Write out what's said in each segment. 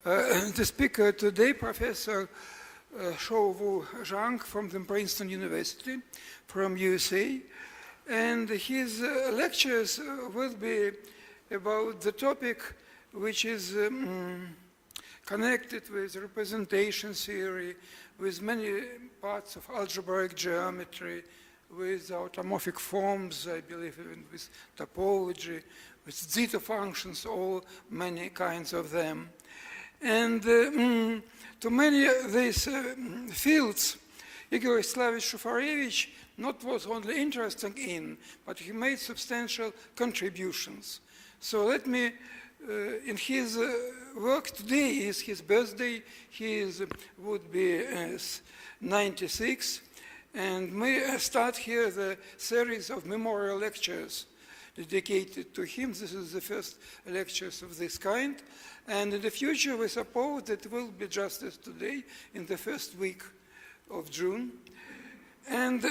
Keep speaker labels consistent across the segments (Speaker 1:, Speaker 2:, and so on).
Speaker 1: The speaker today, Professor Shou-Wu Zhang from the Princeton University, from USA, and his lectures will be about the topic which is connected with representation theory, with many parts of algebraic geometry, with automorphic forms, I believe even with topology, with zeta functions, all many kinds of them. And to many of these fields, Igor Islavich Shafarevich not was only interested in, but he made substantial contributions. So let me, in his work today is his birthday, he would be 96, and may start here the series of memorial lectures dedicated to him. This is the first lectures of this kind. And in the future, we suppose that it will be just as today, in the first week of June. And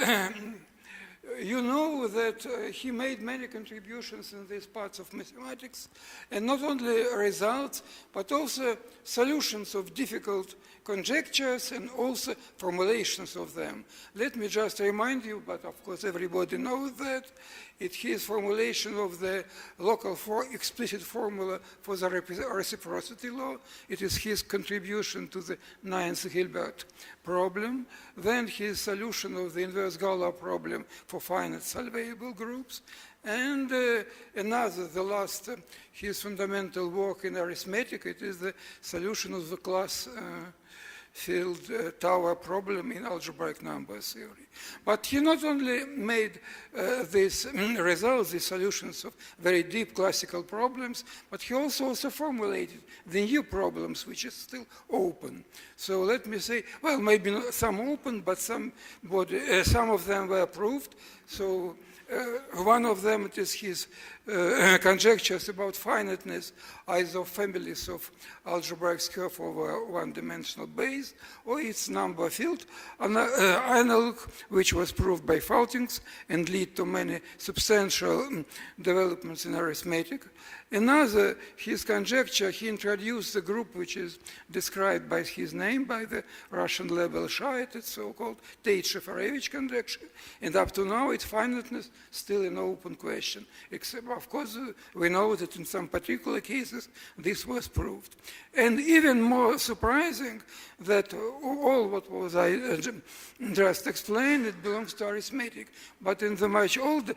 Speaker 1: you know that he made many contributions in these parts of mathematics, and not only results, but also solutions of difficult conjectures and also formulations of them. Let me just remind you, but of course everybody knows that, it's his formulation of the local explicit formula for the reciprocity law. It is his contribution to the ninth Hilbert problem. Then his solution of the inverse Galois problem for finite solvable groups. And another, the last, his fundamental work in arithmetic, it is the solution of the class field tower problem in algebraic number theory. But he not only made these results, these solutions of very deep classical problems, but he also formulated the new problems, which is still open. So let me say, well, maybe not some open, but some of them were proved. So one of them, it is his conjectures about finiteness, either of families of algebraic curve over one-dimensional base, or its number field analog, which was proved by Faltings and lead to many substantial developments in arithmetic. Another, his conjecture, he introduced the group which is described by his name, by the Russian label Shait, it's so-called Tate-Shafarevich conjecture, and up to now its finiteness still an open question, except of course we know that in some particular cases this was proved. And even more surprising that all what was I just explained, it belongs to arithmetic, but in the much older,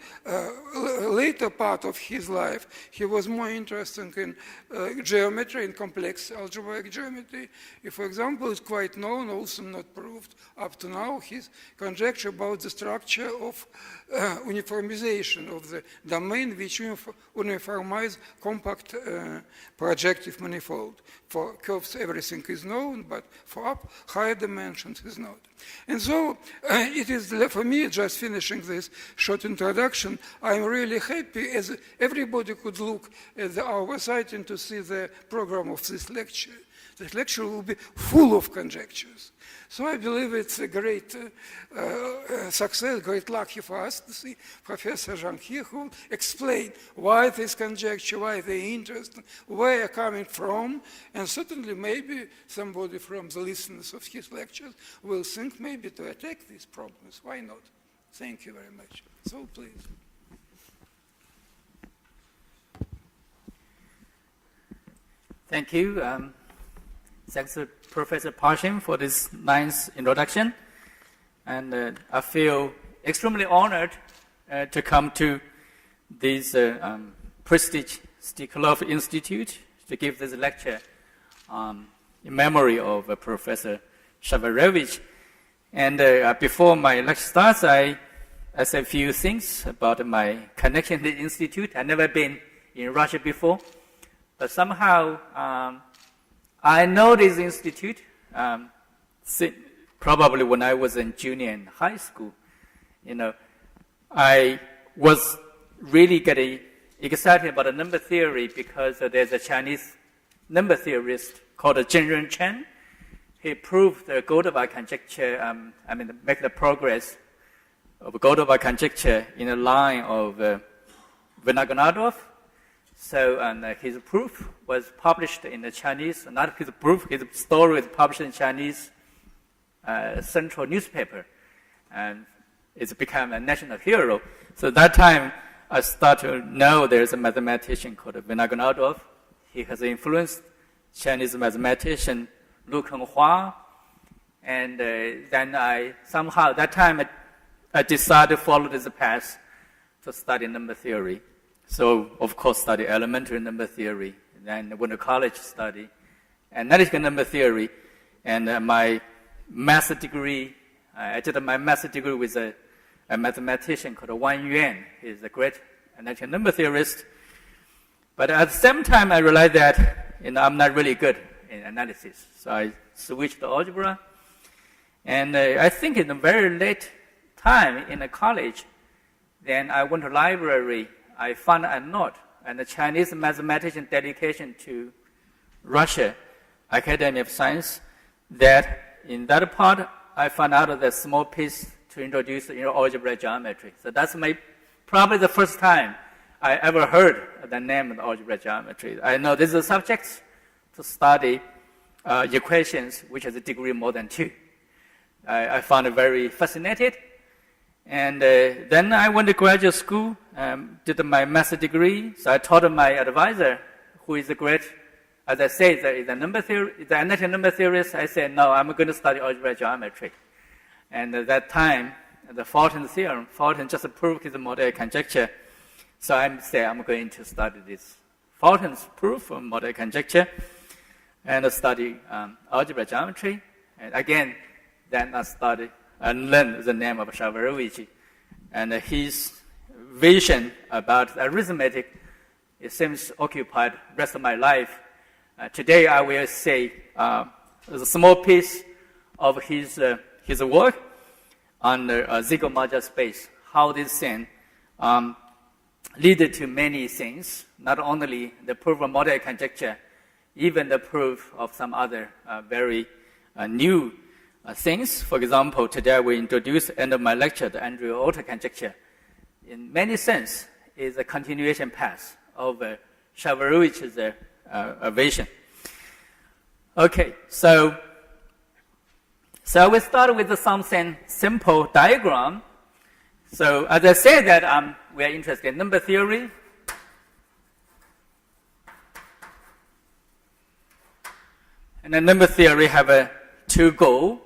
Speaker 1: later part of his life, he was more interested in geometry, in complex algebraic geometry. For example, it's quite known, also not proved up to now, his conjecture about the structure of uniformization of the domain which uniformize compact projective manifold. For curves, everything is known, but for higher dimensions is not. And so it is, for me, just finishing this short introduction, I'm really happy as everybody could look at our site and to see the program of this lecture. This lecture will be full of conjectures. So I believe it's a great success, great lucky for us to see Professor Zhang here who will explain why this conjecture, why they're interested, where they're coming from, and certainly maybe somebody from the listeners of his lectures will think maybe to attack these problems. Why not? Thank you very much. So please.
Speaker 2: Thank you. Thanks to Professor Parshin for this nice introduction. And I feel extremely honored to come to this prestige Steklov Institute to give this lecture in memory of Professor Shafarevich. And before my lecture starts, I say a few things about my connection to the Institute. I've never been in Russia before, but somehow I know this institute probably when I was in junior and high school. You know, I was really getting excited about the number theory because there's a Chinese number theorist called Zhenren Chen. He proved the Goldobach conjecture, make the progress of Goldobach conjecture in a line of Vinogradoff. So his proof was published in the Chinese, not his book, his story was published in Chinese central newspaper, and it's become a national hero. So that time, I started to know there's a mathematician called Vinogradoff. He has influenced Chinese mathematician Lu Kenhua, and then I somehow, that time I decided to follow this path to study number theory. So, of course, study elementary number theory, then went to college study analytical number theory, and my master degree, I did my master degree with a mathematician called Wang Yuan. He's a great analytical number theorist. But at the same time, I realized that I'm not really good in analysis. So I switched to algebra. And I think in a very late time in the college, then I went to library. I found a note, and the Chinese mathematician dedication to Russia Academy of Science, that in that part, I found out the small piece to introduce algebraic geometry. So that's probably the first time I ever heard the name of algebraic geometry. I know this is a subject to study equations which has a degree more than 2. I found it very fascinating. And then I went to graduate school, did my master degree. So I taught my advisor, who is a great, as I say, is a number theory, the analytical number theorist. I said, no, I'm going to study algebraic geometry. And at that time, the Faltings theorem, Faltings just proved his model conjecture. So I say I'm going to study this Faltings proof of model conjecture and study algebraic geometry. And again, then I studied and learned the name of Shafarevich. And his vision about arithmetic, it seems occupied the rest of my life. Today I will say there's a small piece of his work on the Ziegler modular space, how this thing lead to many things, not only the proof of model conjecture, even the proof of some other very new things. For example, today we introduce end of my lecture, the Andrew-Otto conjecture. In many sense, is a continuation path of Shafarivich's vision. Okay, so we start with something simple diagram. So as I said that we are interested in number theory. And the number theory have two goals.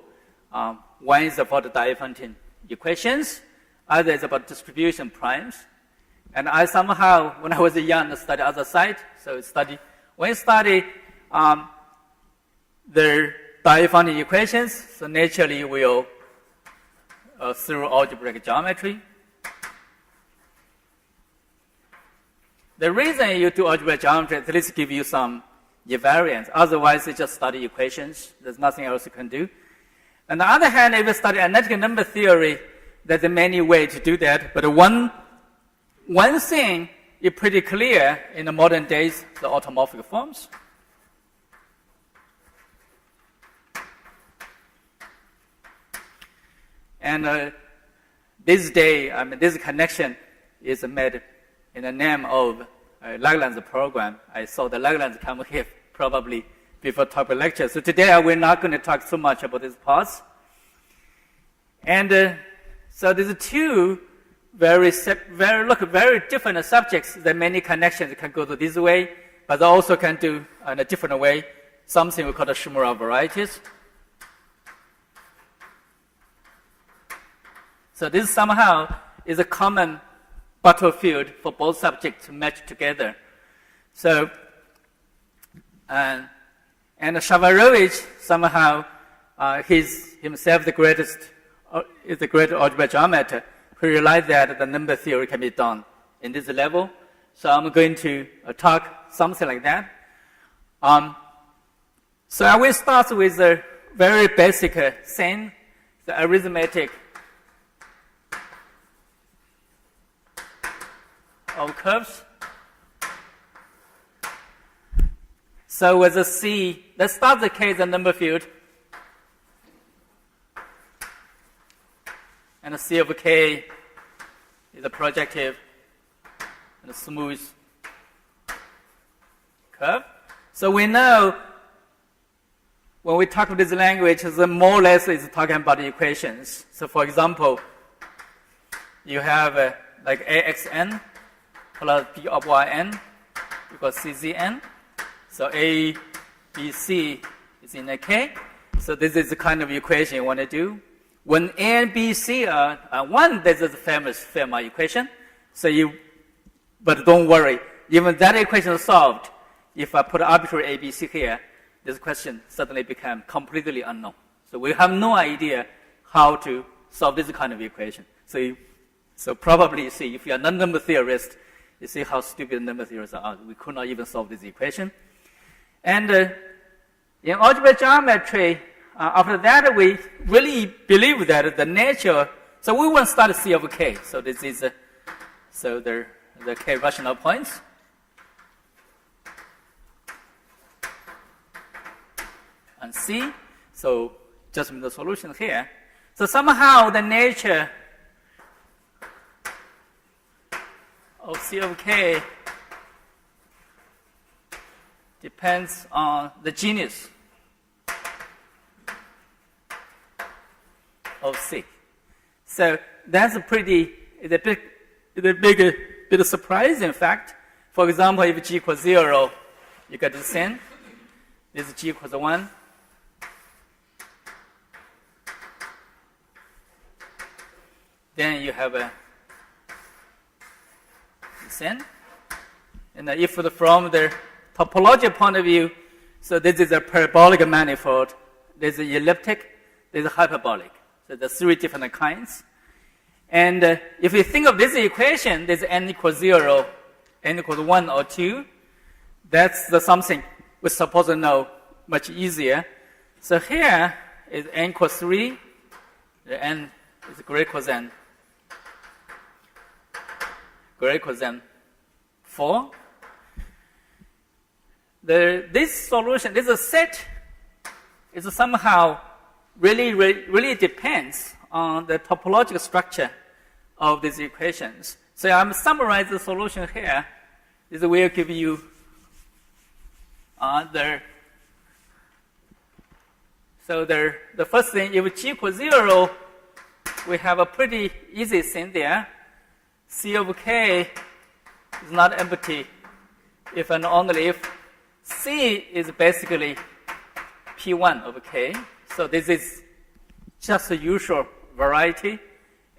Speaker 2: One is about the Diophantine equations. Other is about distribution primes. And I somehow, when I was young, studied other side. So when you study the Diophantine equations, so naturally you will through algebraic geometry. The reason you do algebraic geometry at least give you some invariance. Otherwise, you just study equations. There's nothing else you can do. On the other hand, if you study analytical number theory, there's many ways to do that. But one thing is pretty clear in the modern days, the automorphic forms. And this connection is made in the name of Lagrange program. I saw the Lagrange come here probably before topic lecture. So today we're not going to talk so much about this parts. And so these two very different subjects. There are many connections that can go to this way, but they also can do in a different way, something we call the Shimura varieties. So this somehow is a common battlefield for both subjects to match together. So, and Shafarevich somehow he's himself the great algebraic geometer who realized that the number theory can be done in this level. So I'm going to talk something like that. So I will start with a very basic thing, the arithmetic of curves. So with the C, let's start the case of number field. And the C of K is a projective and a smooth curve. So we know when we talk about this language, the more or less is talking about the equations. So for example, you have like AXN plus B of YN equals CZN. So A, B, C is in a K. So this is the kind of equation you want to do. When A and B, C are 1, this is the famous Fermat equation. But don't worry, even that equation is solved. If I put arbitrary A, B, C here, this question suddenly becomes completely unknown. So we have no idea how to solve this kind of equation. So probably you see, if you're a non-number theorist, you see how stupid number theorists are. We could not even solve this equation. And in algebraic geometry, after that, we really believe that the nature. So we want to start C of K. So this is the K rational points. And C. So just the solution here. So somehow the nature of C of K depends on the genus of C. So that's a bit of surprise, in fact. For example, if G equals 0, you get the same. This is G equals 1. Then you have a descent. And if from the topology point of view, so this is a parabolic manifold, there's an elliptic, there's a hyperbolic. So there's 3 different kinds. And if you think of this equation, there's n equals 0, n equals 1 or 2. That's something we're supposed to know much easier. So here is n equals 3, the n is greater than 4. This solution, this set, is somehow really depends on the topological structure of these equations. So I'm summarizing the solution here. This will give you the first thing, if G equals 0, we have a pretty easy thing there. C of K is not empty if and only if C is basically P1 of K. So this is just the usual variety.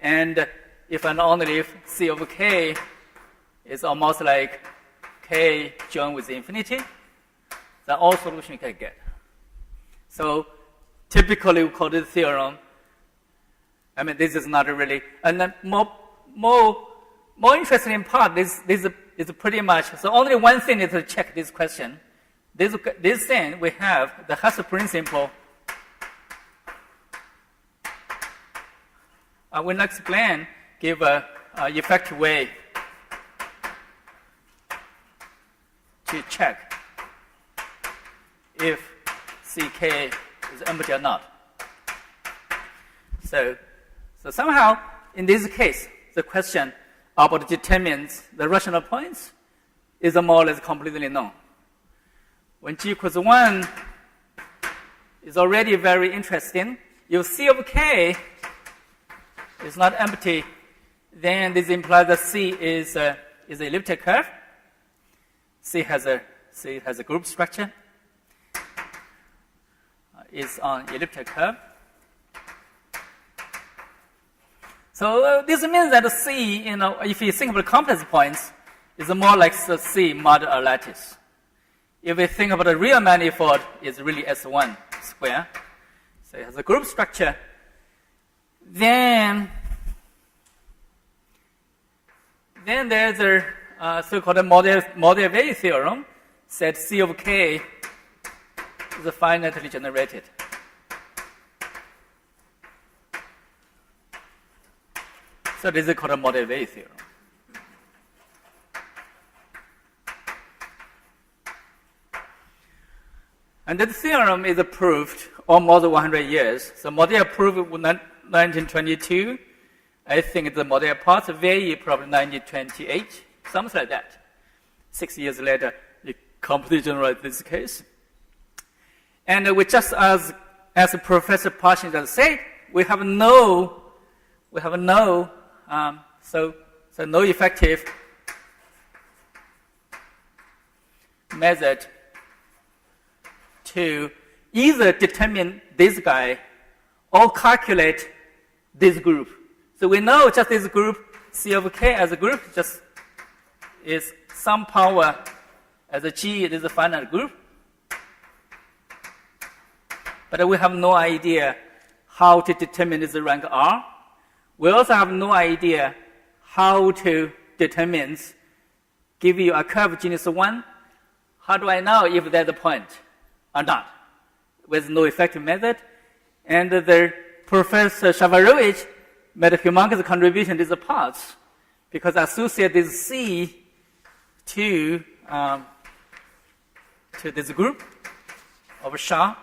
Speaker 2: And if and only if C of K is almost like K joined with infinity, then all solution you can get. So typically we call this theorem. I mean, this is not really, and then more interesting part, this is pretty much, so only one thing is to check this question. This thing, we have the Hess principle. I will explain, give an effective way to check if CK is empty or not. So somehow, in this case, the question about determines the rational points is more or less completely known. When G equals 1 is already very interesting. If C of K is not empty, then this implies that C is an elliptic curve. C has a group structure. Is on elliptic curve. So this means that C, if you think about complex points, is more like the C mod a lattice. If we think about a real manifold, it's really S1 square. So it has a group structure. Then there's a so-called Mordell-Weil theorem, said C of K is finitely generated. So this is called a Mordell-Weil theorem. And this theorem is proved almost 100 years. So Mordell proved in 1922. I think the Mordell part, Weil probably 1928, something like that. 6 years later, completely generalize this case. And we just as Professor Parshin just said, we have no effective method to either determine this guy or calculate this group. So we know just this group, C of k as a group, just is some power as a G, it is a finite group. But we have no idea how to determine its rank R. We also have no idea how to determine, give you a curve genus 1. How do I know if there's a point or not? With no effective method. And the Professor Shafarevich made a humongous contribution to the parts because I associate this C to this group of Shou.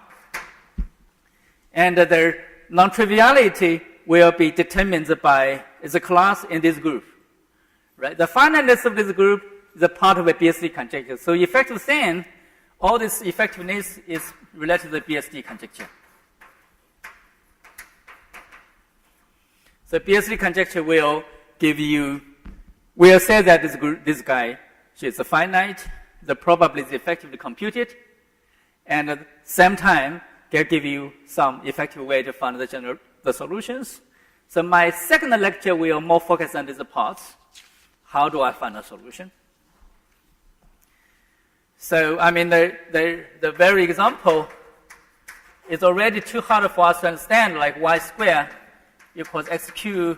Speaker 2: And the non-triviality will be determined by the class in this group. Right? The finiteness of this group is a part of a BSD conjecture. So effective thing, all this effectiveness is related to the BSD conjecture. So BSD conjecture will give you, will say that this guy is a finite, the probability is effectively computed, and at the same time, can give you some effective way to find the solutions. So my second lecture will more focus on these parts. How do I find a solution? So, I mean, the very example is already too hard for us to understand, like y squared equals xq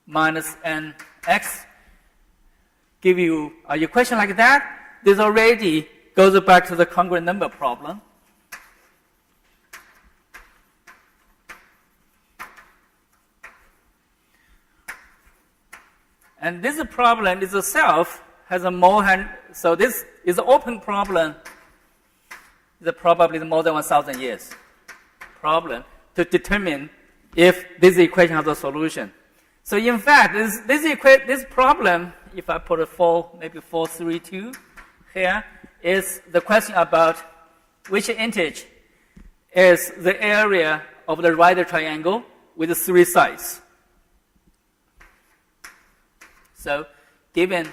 Speaker 2: minus nx. Give you an equation like that. This already goes back to the congruent number problem. And this problem itself has a more so this is an open problem. The probably more than 1,000 years problem to determine if this equation has a solution. So in fact, this problem, if I put a 432 here, is the question about which integer is the area of the right triangle with 3 sides. So given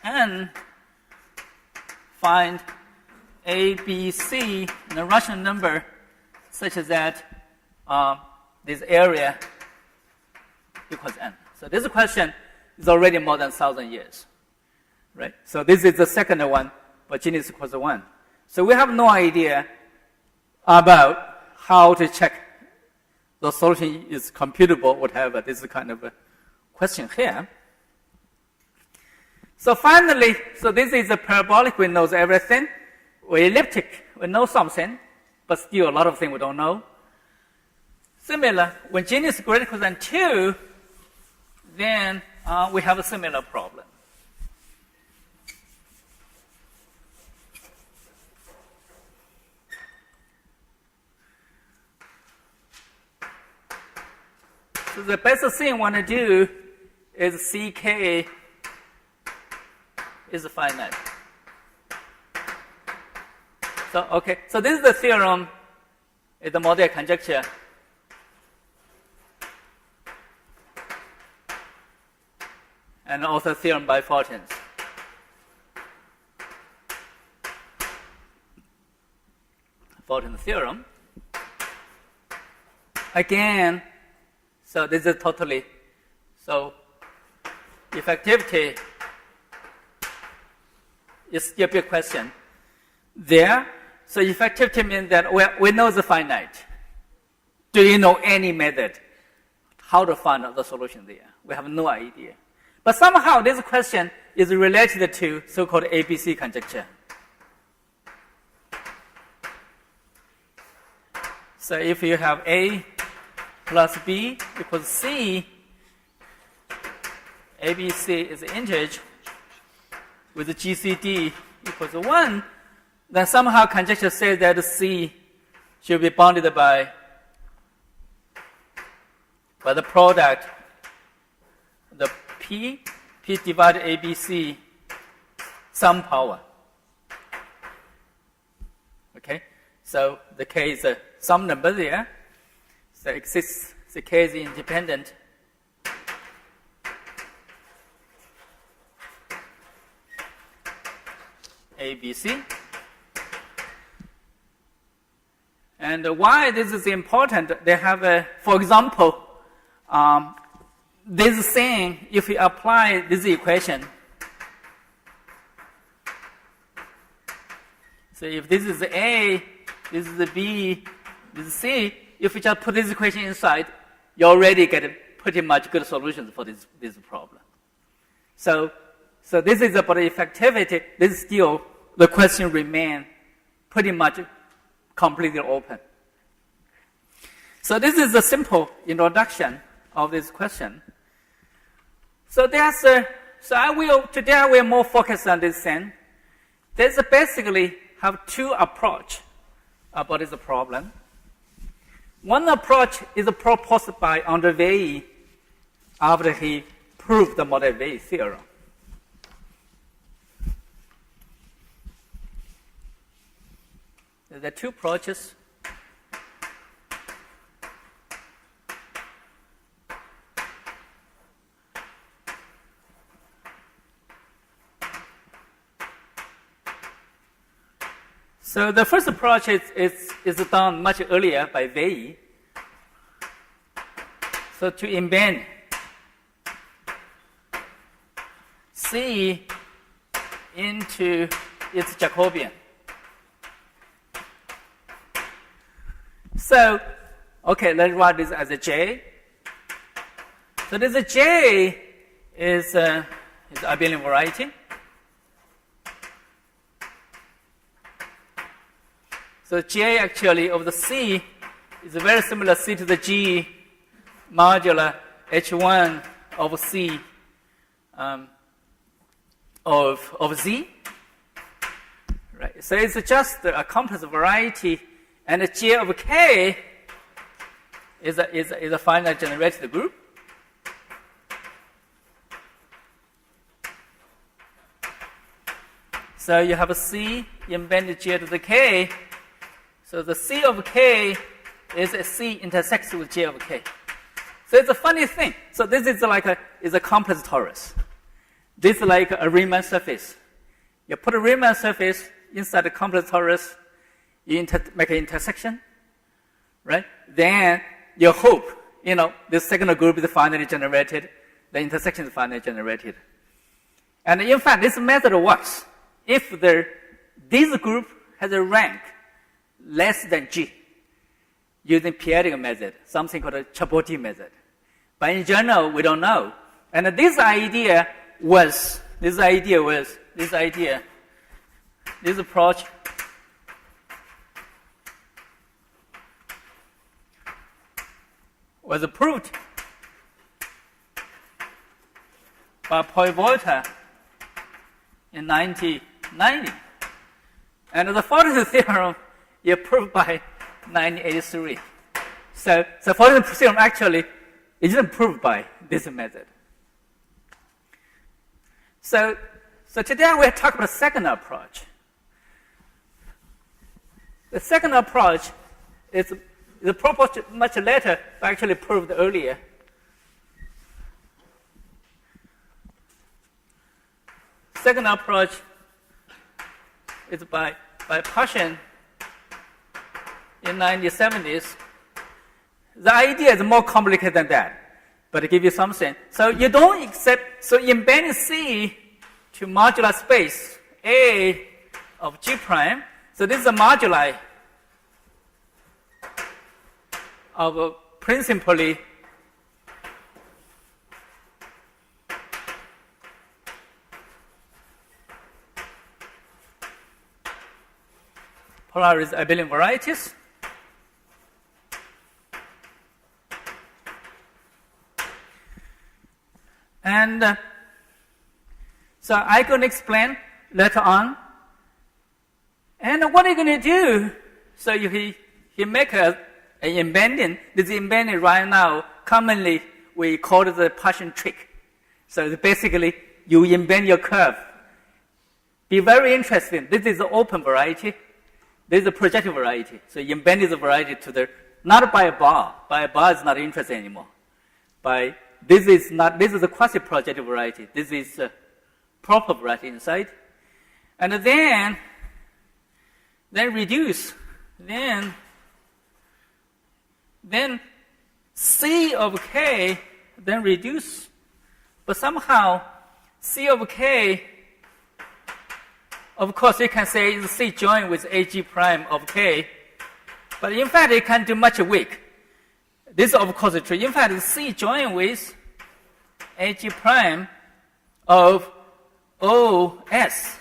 Speaker 2: n, find a, b, c in a rational number such that this area equals n. So this question is already more than 1,000 years, right? So this is the second one, but genus equals 1. So we have no idea about how to check the solution is computable, whatever. This is kind of a question here. So finally, so this is a parabolic, we know everything. Or elliptic, we know something, but still a lot of things we don't know. Similar, when genus is greater than 2, then we have a similar problem. So the best thing I want to do is CK is finite. So, okay, so this is the theorem, is the model conjecture. And also theorem by Faltings. Faltings theorem. Again, so this is totally, so effectivity is still a big question there. So effectivity means that we know the finite. Do you know any method how to find the solution there? We have no idea. But somehow this question is related to so-called ABC conjecture. So if you have A plus B equals C, ABC is an integer with GCD equals 1, then somehow conjecture says that C should be bounded by the product, the P divided ABC, some power. Okay, so the K is some number there. So exists the K is independent. A, B, C. And why this is important, they have, for example, this thing, if you apply this equation, so if this is A, this is B, this is C, if you just put this equation inside, you already get pretty much good solutions for this problem. So this is about effectivity. This still, the question remains pretty much completely open. So this is a simple introduction of this question. So today I will more focus on this thing. There's basically have two approaches about this problem. One approach is proposed by Andre Weil after he proved the model Weil theorem. There are two approaches. So the first approach is done much earlier by Weil. So to embed C into its Jacobian. So, okay, let's write this as a J. So this J is abelian variety. So J actually of the C is very similar C to the G modular H1 of C of Z. Right. So it's just a complex variety, and the J of K is a finite generated group. So you have a C embedded J to the K. So the C of K is a C intersects with J of K. So it's a funny thing. So this is like a complex torus. This is like a Riemann surface. You put a Riemann surface inside the complex torus, you make an intersection, right? Then you hope, the second group is finally generated, the intersection is finally generated. And in fact, this method works if this group has a rank less than G, using periodic method, something called a Chapoti method. But in general, we don't know. And this approach was approved by Poivolta in 1990. And the Faltings theorem is approved by 1983. So Faltings theorem actually isn't proved by this method. So today we'll talk about the second approach. The second approach is proposed much later, but actually proved earlier. Second approach is by Paschen in 1970s. The idea is more complicated than that, but to give you something. So you don't embed C to modular space A of G prime. So this is a moduli of principally polarized abelian varieties. And so I'm going to explain later on. And what are you going to do? So he make an embedding. This embedding right now, commonly we call it the Paschen trick. So basically, you embed your curve be very interesting. This is the open variety. This is a projective variety. So you embed the variety to the, not by a bar. By a bar is not interesting anymore. This is a quasi-projective variety. This is a proper variety inside. And then reduce. Then C of K, then reduce. But somehow, C of K, of course, you can say is C joined with AG prime of K, but in fact, it can do much weak. This, of course, is true. In fact, C joined with AG prime of OS.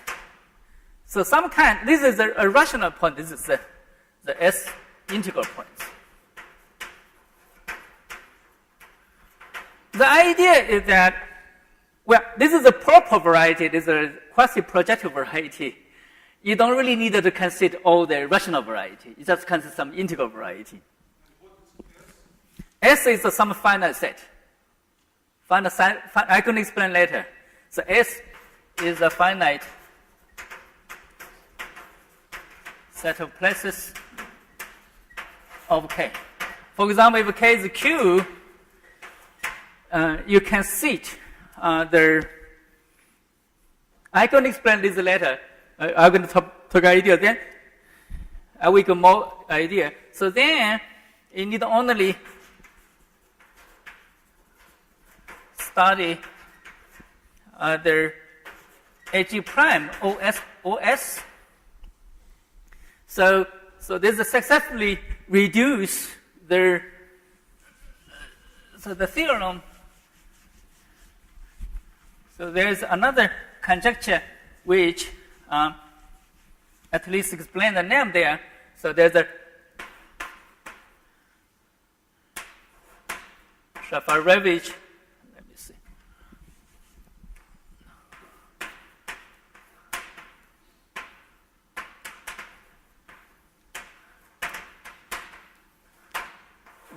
Speaker 2: So this is a rational point. This is the S integral points. The idea is that, well, this is a proper variety. This is a quasi-projective variety. You don't really need to consider all the rational variety. You just consider some integral variety. S is some finite set. I can explain later. So S is a finite set of places of K. For example, if K is Q, you can sit I can explain this later. I'm going to talk idea then. I will go more idea. So then, you need only study the AG prime OS. So this is successfully reduce the theorem. So there's another conjecture which at least explain the name there. So there's a Shafarevich. Let me see.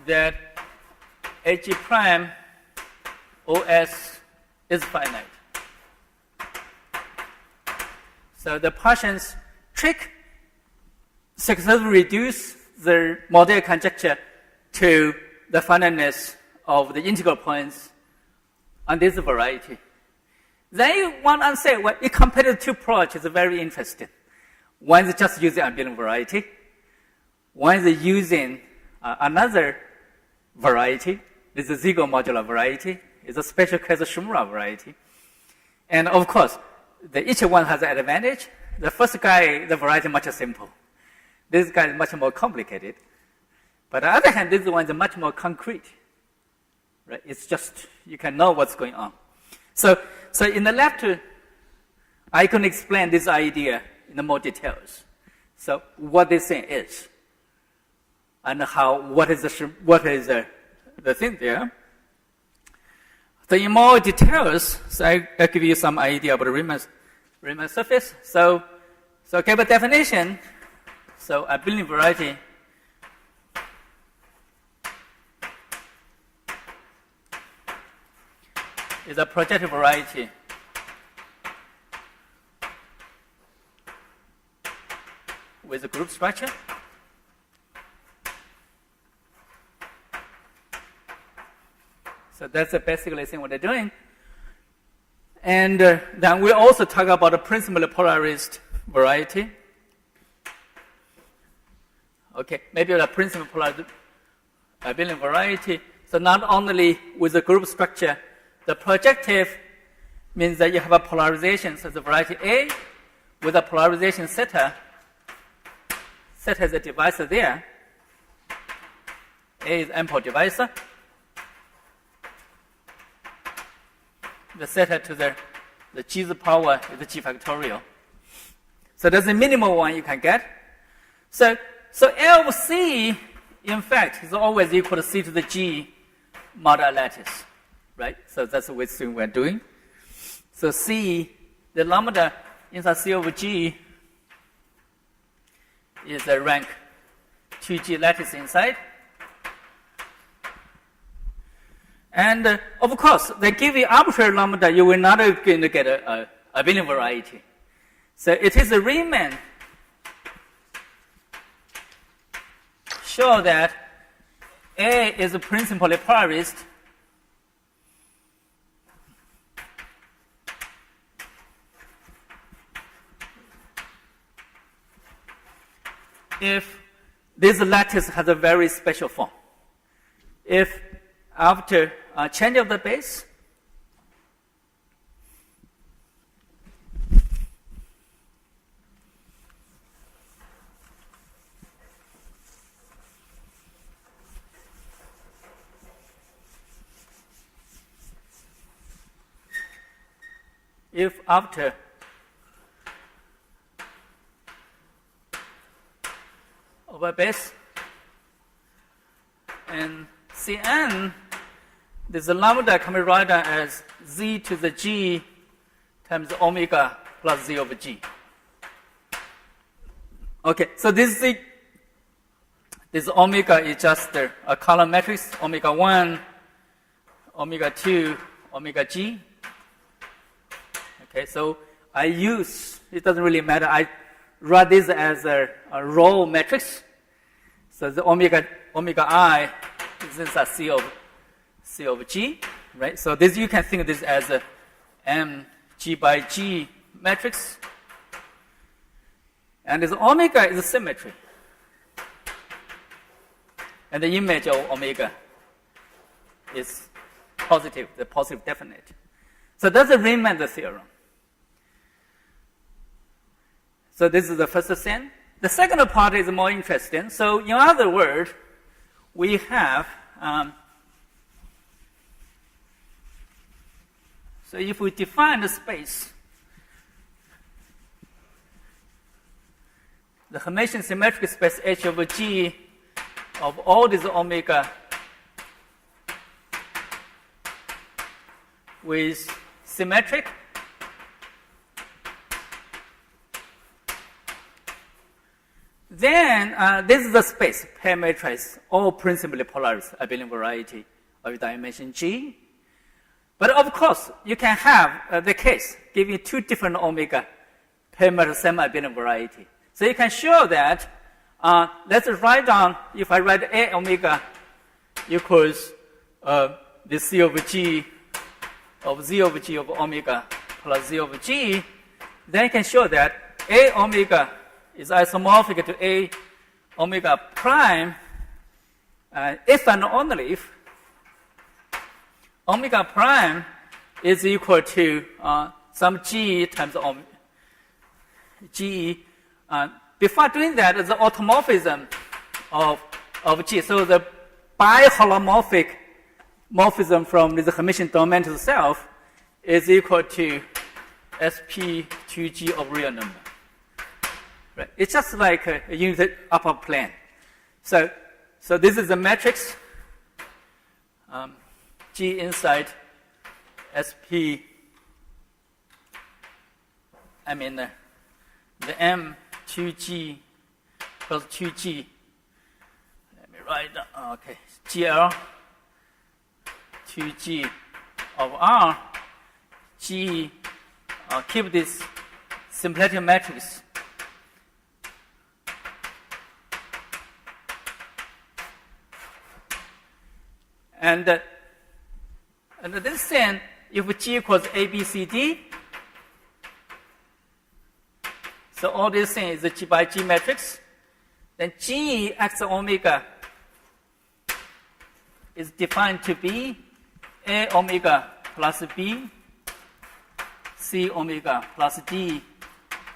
Speaker 2: That AG prime OS is finite. So the Parsons trick successfully reduce the model conjecture to the finiteness of the integral points on this variety. Then you want to say, well, you compare the two approaches is very interesting. One is just using abelian variety. One is using another variety. This is a Ziegler modular variety. It's a special case of Shimura variety. And of course, each one has an advantage. The first guy, the variety is much simple. This guy is much more complicated. But on the other hand, this one is much more concrete. Right? It's just, you can know what's going on. So in the left, I can explain this idea in more details. So what this thing is, and what is the thing there. So in more details, so I give you some idea about the Riemann surface. So give a definition. So abelian variety is a projective variety with a group structure. So that's basically the thing what they're doing. And then we also talk about a principally polarized variety. Okay, maybe a principally polarized abelian variety. So not only with the group structure, the projective means that you have a polarization. So the variety A with a polarization theta. Theta is a divisor there. A is ample divisor. The theta to the g's power is the g factorial. So that's the minimum one you can get. So L of C, in fact, is always equal to C to the g mod a lattice, right? So that's the thing we're doing. So C, the lambda inside C over G is a rank 2G lattice inside. And of course, they give you arbitrary lambda, you will not going to get a abelian variety. So it is a Riemann show that A is principally polarized if this lattice has a very special form. If after change of the base, if after over base and Cn, this lambda can be written as z to the g times omega plus z over g. Okay, so this omega is just a column matrix, omega 1, omega 2, omega g. Okay, so I use, it doesn't really matter, I write this as a row matrix. So the omega I is inside C over G, right? So this, you can think of this as a M G by G matrix. And this omega is a symmetry. And the image of omega is positive, the positive definite. So that's the Riemann theorem. So this is the first thing. The second part is more interesting. So in other words, we have, so if we define the space, the Hermitian symmetric space H over G of all these omega with symmetric, then this is the space, pair matrix, all principally polarized abelian variety of dimension G. But of course, you can have the case giving two different omega pair matrix semi-abelian variety. So you can show that, let's write down, if I write A omega equals the C over G of Z over G of omega plus Z over G, then you can show that A omega is isomorphic to A omega prime if and only if omega prime is equal to some G times G. Before doing that, the automorphism of G. So the biholomorphic morphism from the Hermitian domain to the self is equal to SP2G of real number. Right. It's just like a unit upper plane. So this is the matrix G inside SP. I mean the M2G plus 2G. Let me write down. Okay, GL 2G of R. G. Keep this symplectic matrix. And this thing, if G equals A, B, C, D, so all these things is a G by G matrix, then G x omega is defined to be A omega plus B, C omega plus D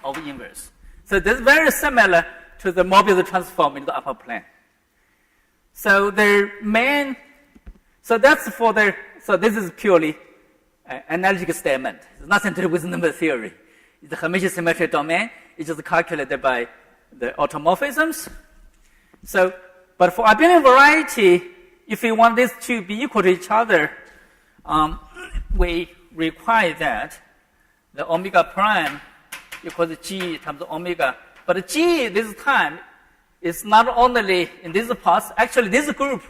Speaker 2: of inverse. So this is very similar to the Mobius transform in the upper plane. So the main, so that's for the, so this is purely analytic statement. It's nothing to do with number theory. It's the Hermitian symmetric domain. It's just calculated by the automorphisms. So, but for abelian variety, if we want these to be equal to each other, we require that the omega prime equals G times omega. But G this time is not only in this part. Actually, this group,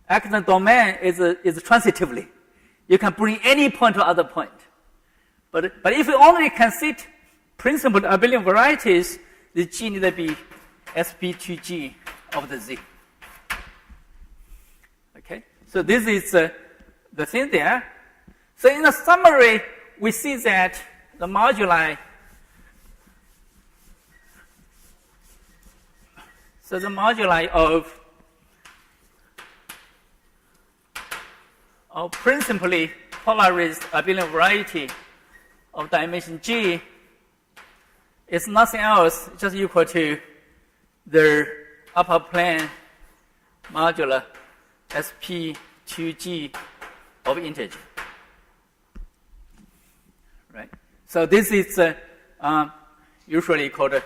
Speaker 2: acting domain is transitively. You can bring any point to other point. But if you only can sit principal abelian varieties, the G need to be sp2G of the Z. Okay, so this is the thing there. So in the summary, we see that the moduli, so the moduli of principally polarized abelian variety of dimension G is nothing else, just equal to the upper plane modular sp2G of integer. Right? So this is usually called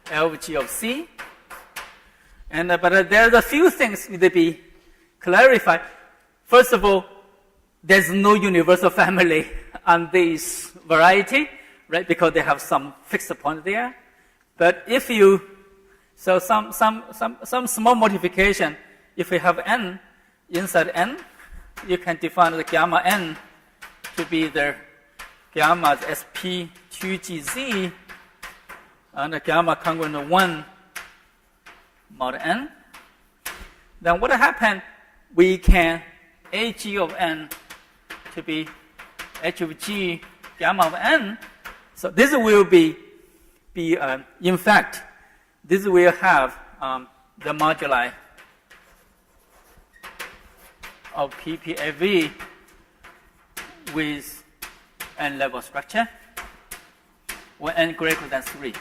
Speaker 2: LG of C. And but there's a few things need to be clarified. First of all, there's no universal family on this variety, right? Because they have some fixed point there. But if you, so some small modification, if we have n inside n, you can define the gamma n to be the gamma sp2gz and the gamma congruent 1 mod n. Then what happened? We can ag of n to be h of g gamma of n. So this will be in fact, this will have the moduli of PPAV with n level structure when n greater than 3.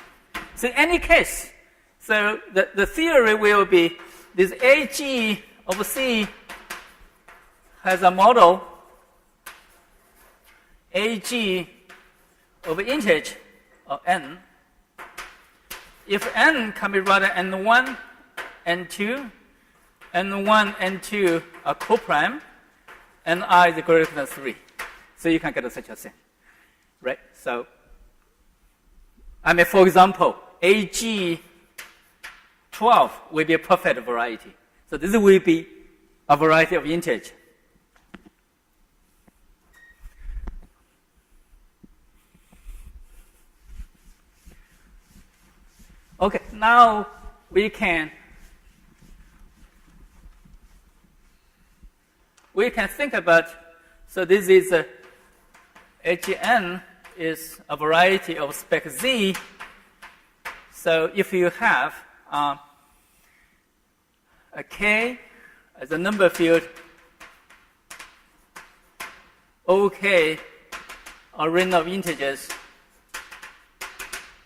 Speaker 2: So in any case, so the theory will be this AG of C has a model AG of integer of n. If n can be rather n1, n2, n1, n2 are coprime, and I is greater than 3. So you can get such a thing, right? So, I mean, for example, AG12 will be a perfect variety. So this will be a variety of integer. Okay, now we can think about, so this is HN is a variety of spec Z. So if you have a K as a number field, OK, a ring of integers,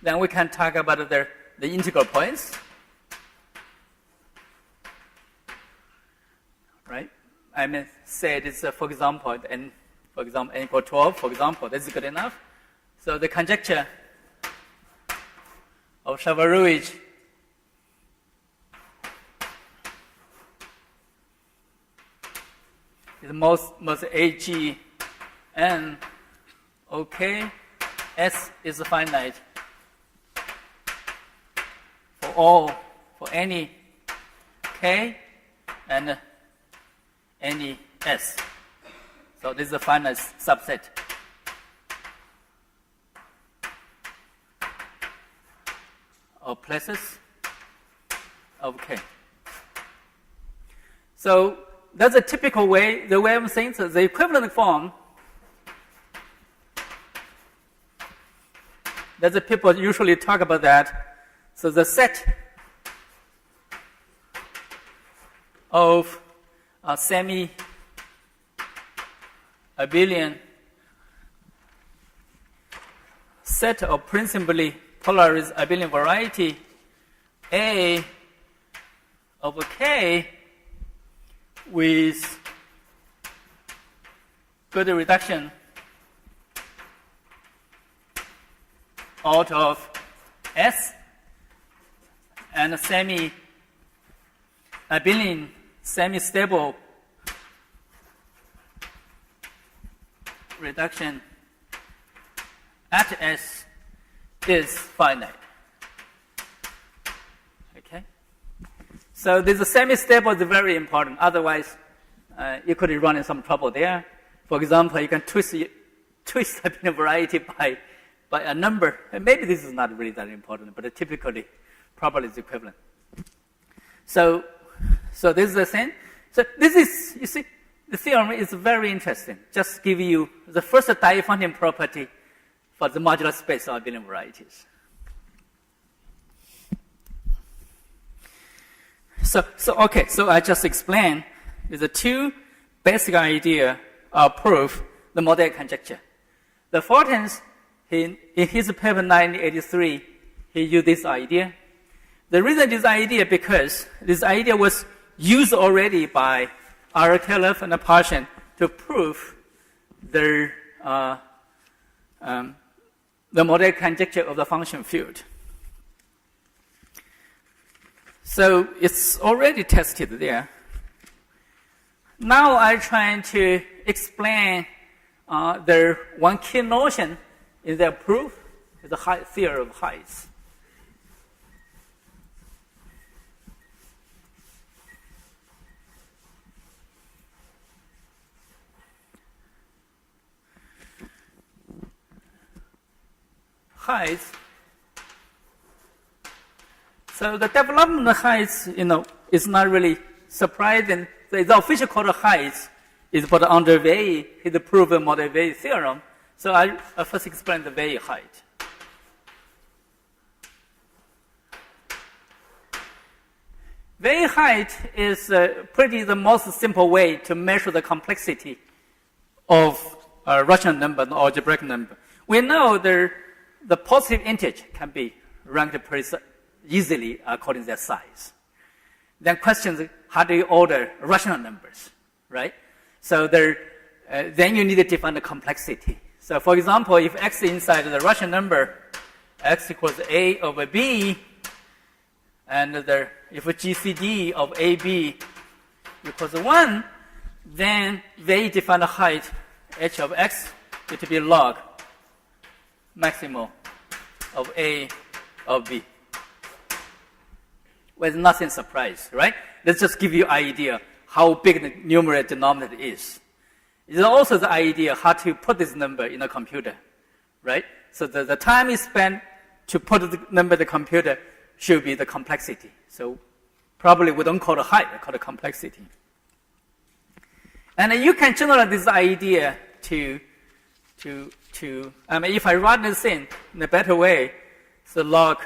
Speaker 2: then we can talk about the integral points, right? I mean, say this, for example, n equal 12, for example, this is good enough. So the conjecture of Shafarevich is most AG n, OK, S is finite for any K and any S. So this is a finite subset. Of places of K. So that's a typical way, the way I'm saying, so the equivalent form, that the people usually talk about that. So the set of a semi-abelian set of principally polarized abelian variety A over K with good reduction out of S and a semi-abelian, semi-stable reduction at S is finite. Okay? So this semi-stable is very important. Otherwise, you could run into some trouble there. For example, you can twist the variety by by a number. And maybe this is not really that important, but typically, probably is equivalent. So this is the same. So this is, you see, the theorem is very interesting. Just give you the first Diophantine property for the modular space of abelian varieties. So I just explained the two basic idea of proof the mosaic conjecture. The Faltings, in his paper 1983, he used this idea. The reason this idea, because this idea was used already by Steklov and Parshin to prove the mosaic conjecture of the function field. So it's already tested there. Now I'm trying to explain the one key notion in their proof is the theory of heights. Heights. So the development of heights, is not really surprising. The official code of heights is for the under Weil, his proven model Weil theorem. So I first explain the Weil height. Weil height is pretty the most simple way to measure the complexity of a rational number or algebraic number. We know the positive integer can be ranked pretty easily according to their size. Then questions, how do you order rational numbers, right? So then you need to define the complexity. So for example, if x is inside the rational number, x equals a over b, and if GCD of AB equals 1, then they define the height h of x to be log maximal of a of b. With nothing surprise, right? Let's just give you an idea how big the numerator denominator is. It's also the idea how to put this number in a computer, right? So the time is spent to put the number in the computer should be the complexity. So probably we don't call it height, we call it complexity. And you can generalize this idea to if I write this in a better way, so log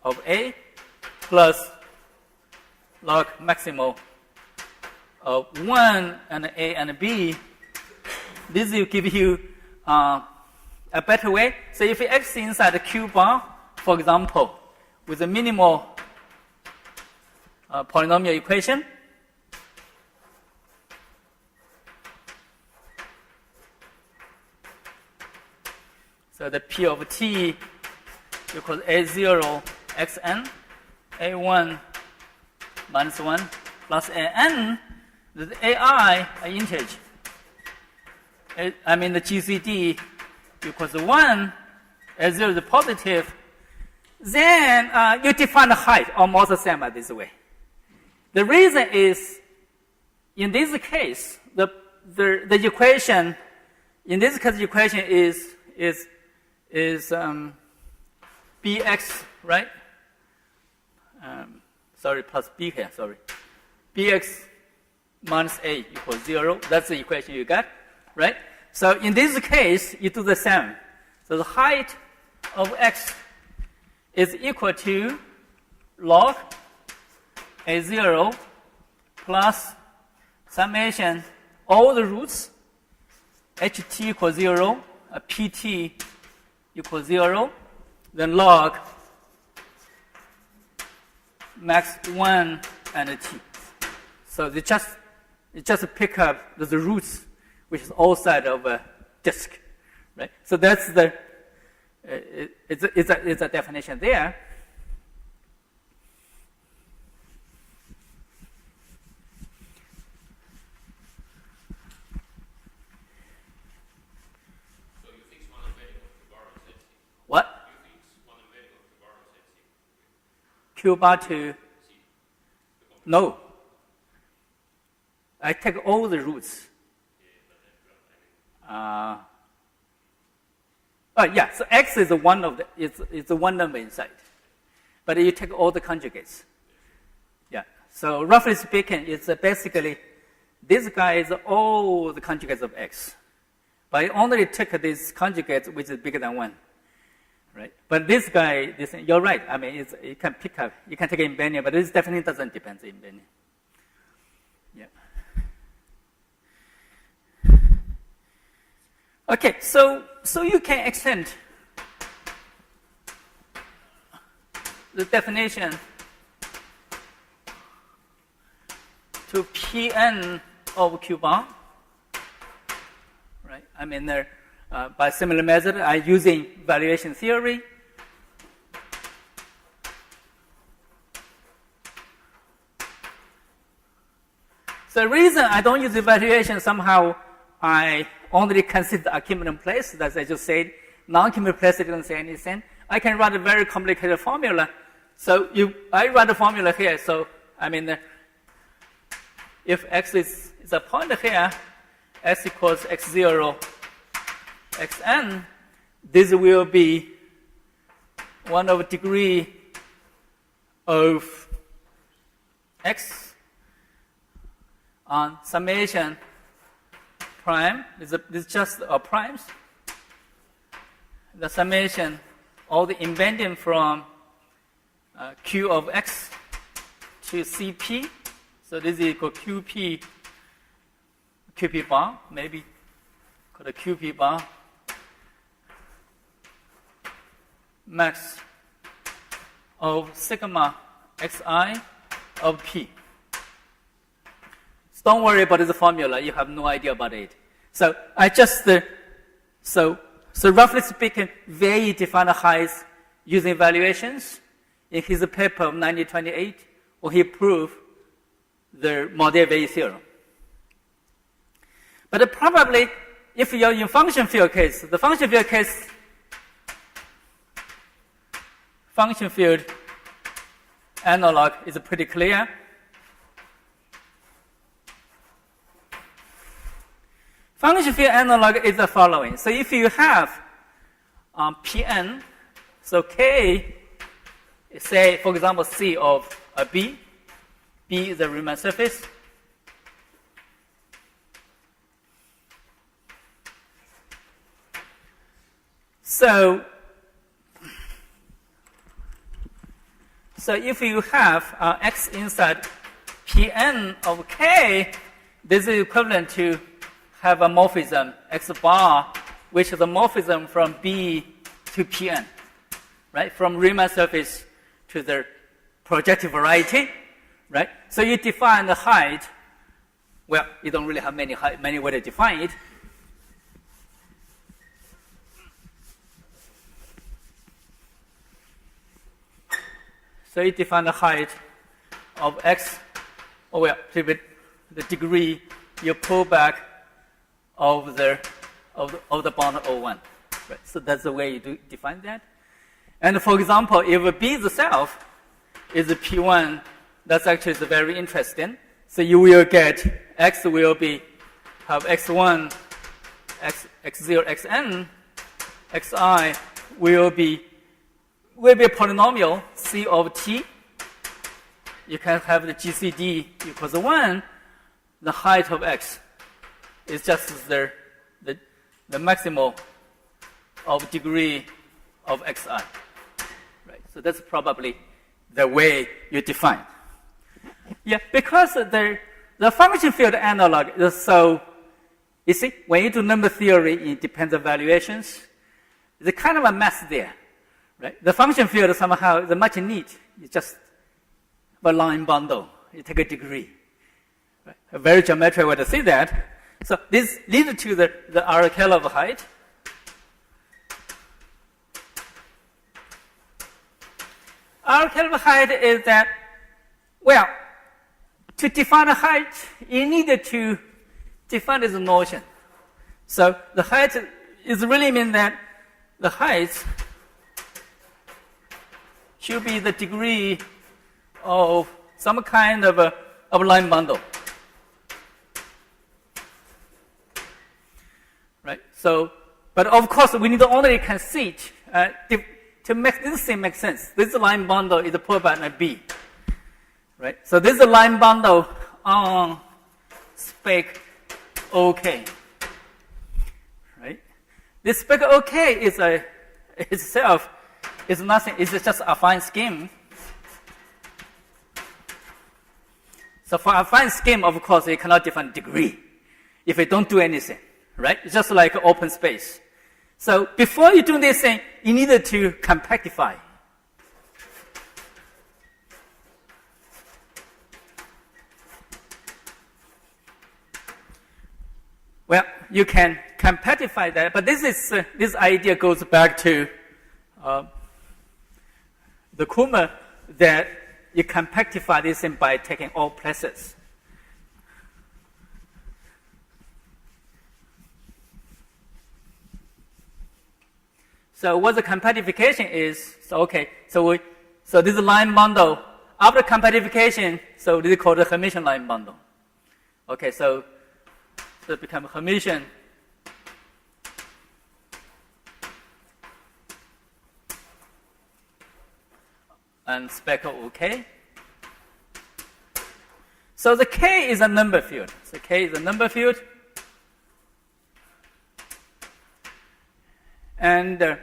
Speaker 2: of a plus log maximal of 1 and a and b. This will give you a better way. So if x is inside the Q bar, for example, with a minimal polynomial equation, so the P of t equals a0 xn, a1 minus 1 plus an, the ai, an integer. The GCD equals 1, a0 is positive. Then you define the height almost the same as this way. The reason is, in this case, the equation, in this case, the equation is bx, right? Plus b here, bx minus a equals 0. That's the equation you got, right? So in this case, you do the same. So the height of x is equal to log a0 plus summation all the roots ht equals 0, pt equals 0, then log max 1 and t. So they just pick up the roots, which is all side of a disk, right? So that's it's a definition there.
Speaker 3: So you fix one embedding of the bar on Z.
Speaker 2: What?
Speaker 3: You fix one embedding of the bar on Z.
Speaker 2: Q bar to no. I take all the roots. Yeah, so X is one of the, it's one number inside. But you take all the conjugates. Yeah, so roughly speaking, it's basically, this guy is all the conjugates of X. But I only took this conjugate which is bigger than 1. Right? But this guy, you're right. I mean, you can pick up, you can take invariant, but this definitely doesn't depend on invariant. Yeah. Okay, so you can extend the definition to Pn of Q bar. Right? I mean, by similar method, I'm using valuation theory. So the reason I don't use evaluation, somehow I only consider the accumulating place. As I just said, non-accumulating place doesn't say anything. I can write a very complicated formula. So I write a formula here. So I mean, if x is a point here, s equals x0, xn, this will be 1 over degree of x on summation prime. This is just primes. The summation, all the invariant from q of x to cp. So this is equal qp bar, maybe called a qp bar, max of sigma xi of p. So don't worry about the formula, you have no idea about it. So I just, so roughly speaking, Vey defined heights using evaluations. In his paper of 1928, where he proved the Mordell-Vey theorem. But probably, if you're in function field case, the function field case, function field analog is pretty clear. Function field analog is the following. So if you have Pn, so K, say, for example, C of a B, B is a Riemann surface. So if you have X inside Pn of K, this is equivalent to have a morphism X bar, which is a morphism from B to Pn, right? From Riemann surface to the projective variety, right? So you define the height. Well, you don't really have many ways to define it. So you define the height of x, or well, the degree you pull back of the bound O1. Right? So that's the way you define that. And for example, if B itself is P1, that's actually very interesting. So you will get x will be have x1, x0, xn, xi will be a polynomial C of t. You can have the GCD equals 1. The height of x is just the maximal of degree of xi. Right? So that's probably the way you define. Yeah, because the function field analog is so, you see, when you do number theory in dependent evaluations, there's kind of a mess there. Right? The function field somehow is much neat. It's just a line bundle. You take a degree. Right? A very geometric way to see that. So this leads to the Arkelov height. Arkelov height is that, well, to define a height, you needed to define this notion. So the height is really mean that the height should be the degree of some kind of a line bundle. Right? So, But of course, we need to only conceit to make this thing make sense. This line bundle is a polar pattern B, right? So this is a line bundle on spec OK, right? This spec OK is itself is nothing. It's just a affine scheme. So for affine scheme, of course, you cannot define degree if you don't do anything, right? It's just like open space. So before you do this thing, you need to compactify. Well, you can compactify that, but this idea goes back to the Kummer that you compactify this thing by taking all places. So what the compactification is, so this is line bundle. After compactification, so this is called the Hermitian line bundle. Okay, so it becomes Hermitian. And speckle OK. So the K is a number field. So K is a number field. And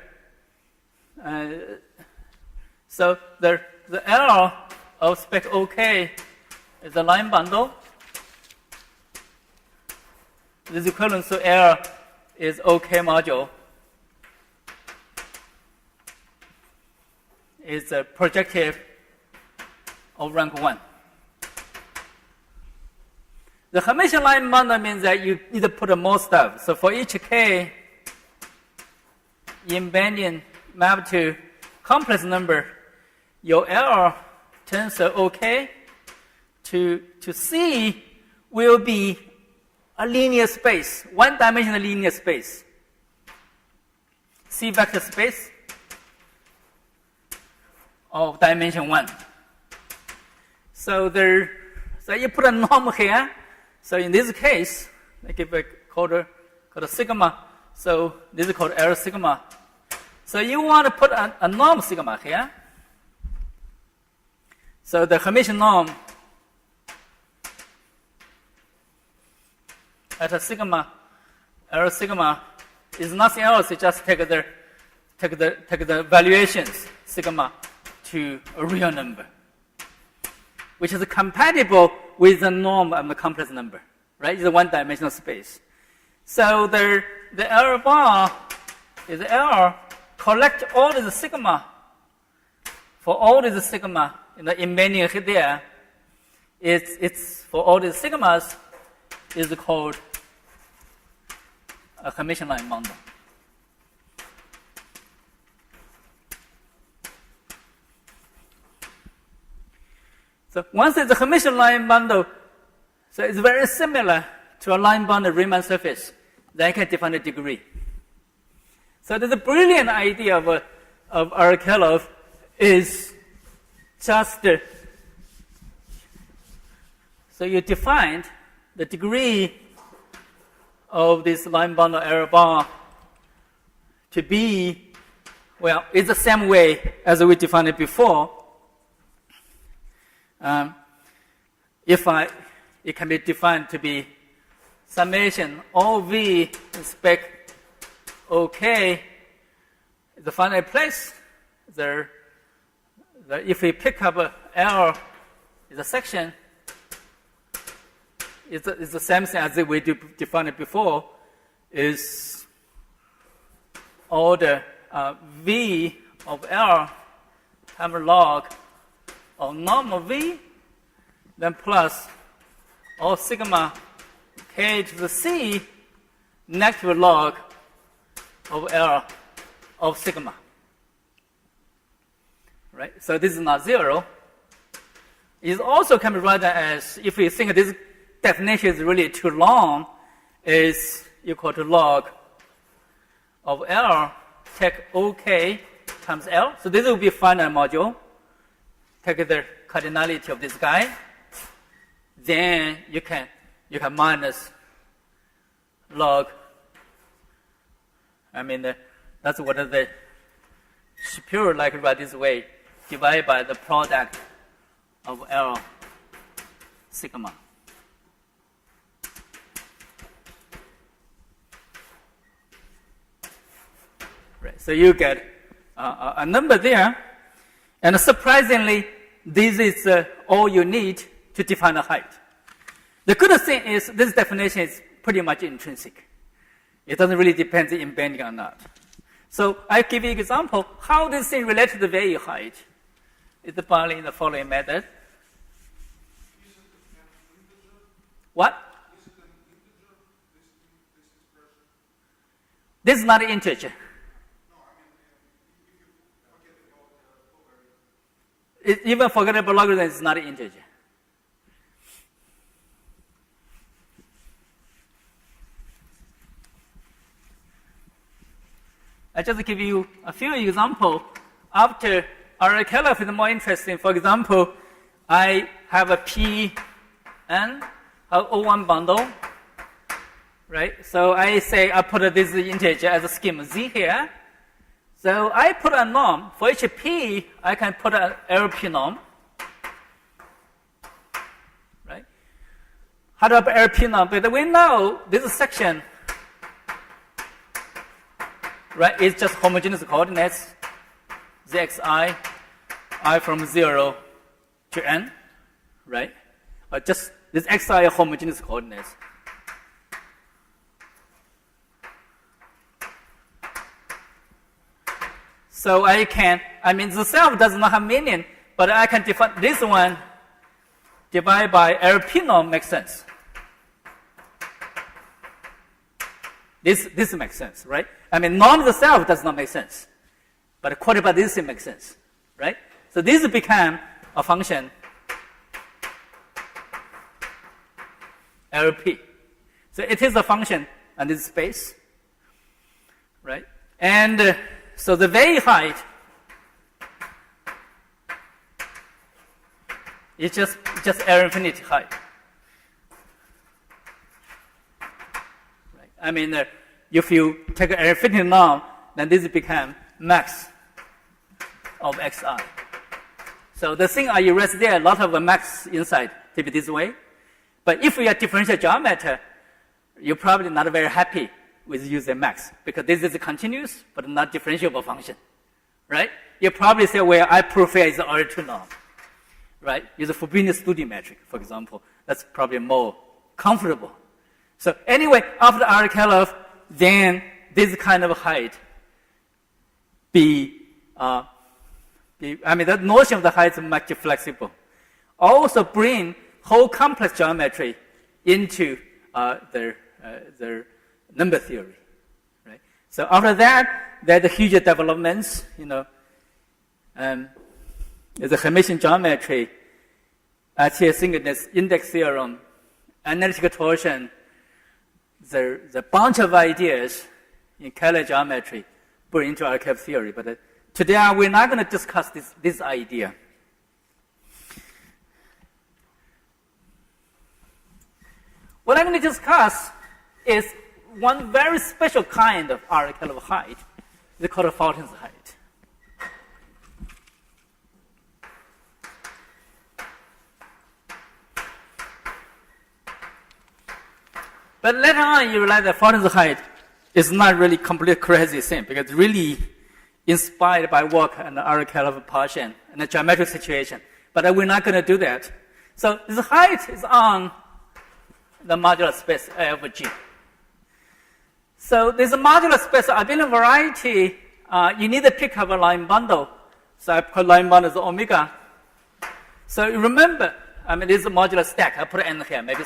Speaker 2: so the L of spec OK is a line bundle. This equivalent to L is OK module. It's a projective of rank 1. The Hermitian line bundle means that you need to put more stuff. So for each K in Banyan map to complex number, your L tensor OK to C will be a linear space, one-dimensional linear space. C vector space of dimension 1. So you put a norm here. So in this case, I give a called sigma. So this is called L sigma. So you want to put a norm sigma here. So the Hermitian norm at a sigma, L sigma is nothing else. You just take the valuations sigma to a real number, which is compatible with the norm of the complex number, right? It's a one-dimensional space. So the L bar is L collect all the sigma. For all the sigma in many there, it's for all the sigmas is called a Hermitian line bundle. So once it's a Hermitian line bundle, so it's very similar to a line bundle Riemann surface. Then I can define a degree. So the brilliant idea of Arakelov is just so you defined the degree of this line bundle error bar to be, well, it's the same way as we defined it before. It can be defined to be summation all V in spec OK, the finite place. If we pick up a L is a section, it's the same thing as we defined it before. Is all the V of L times log of norm of V, then plus all sigma K to the C negative log of L of sigma. Right? So this is not zero. It also can be written as, if we think this definition is really too long, is equal to log of L, take OK times L. So this will be finite module. Take the cardinality of this guy. Then you can minus log I mean, that's what the Shapiro like to write this way, divided by the product of L sigma. Right, so you get a number there, and surprisingly, this is all you need to define the height. The good thing is this definition is pretty much intrinsic. It doesn't really depend on embedding or not. So I give you an example how this thing relates to the value height. It's following the following method. What? This is not an integer. Even forget about logarithm, it's not an integer. I just give you a few examples. After RLKLF is more interesting. For example, I have a P and a O1 bundle, right? So I say I put this integer as a schema Z here. So I put a norm. For each P, I can put an LP norm, right? How do I put LP norm? But we know this section, right, is just homogeneous coordinates, Zxi, I from 0 to n, right? Or just this xi are homogeneous coordinates. So the self does not have meaning, but I can define this one divided by LP norm makes sense. This makes sense, right? Norm of the self does not make sense, but quoted by this makes sense, right? So this became a function LP. So it is a function on this space, right? And so the value height is just L infinity height. Right? If you take an L infinity norm, then this becomes max of xi. So the thing I erased there, a lot of max inside to be this way. But if you are differential geometry, you're probably not very happy with using max, because this is a continuous but not differentiable function, right? You probably say, well, I prefer is the R2 norm, right? Use a Frobenius studio metric, for example. That's probably more comfortable. So anyway, after RLKLF, then this kind of height the notion of the height is much flexible. Also bring whole complex geometry into their number theory, right? So after that, there are the huge developments, there's a Hermitian geometry, singleness index theorem, analytic torsion. There's a bunch of ideas in Kähler geometry put into RKF theory, but today we're not going to discuss this idea. What I'm going to discuss is one very special kind of RKF height. It's called Faltings height. But later on, you realize that Faltings height is not really completely crazy thing, because it's really inspired by work and the RKF partition and the geometric situation. But we're not going to do that. So this height is on the modular space of G. So this modular space of abelian variety, you need to pick up a line bundle. So I put line bundle as omega. So you remember, this is a modular stack. I put n here, maybe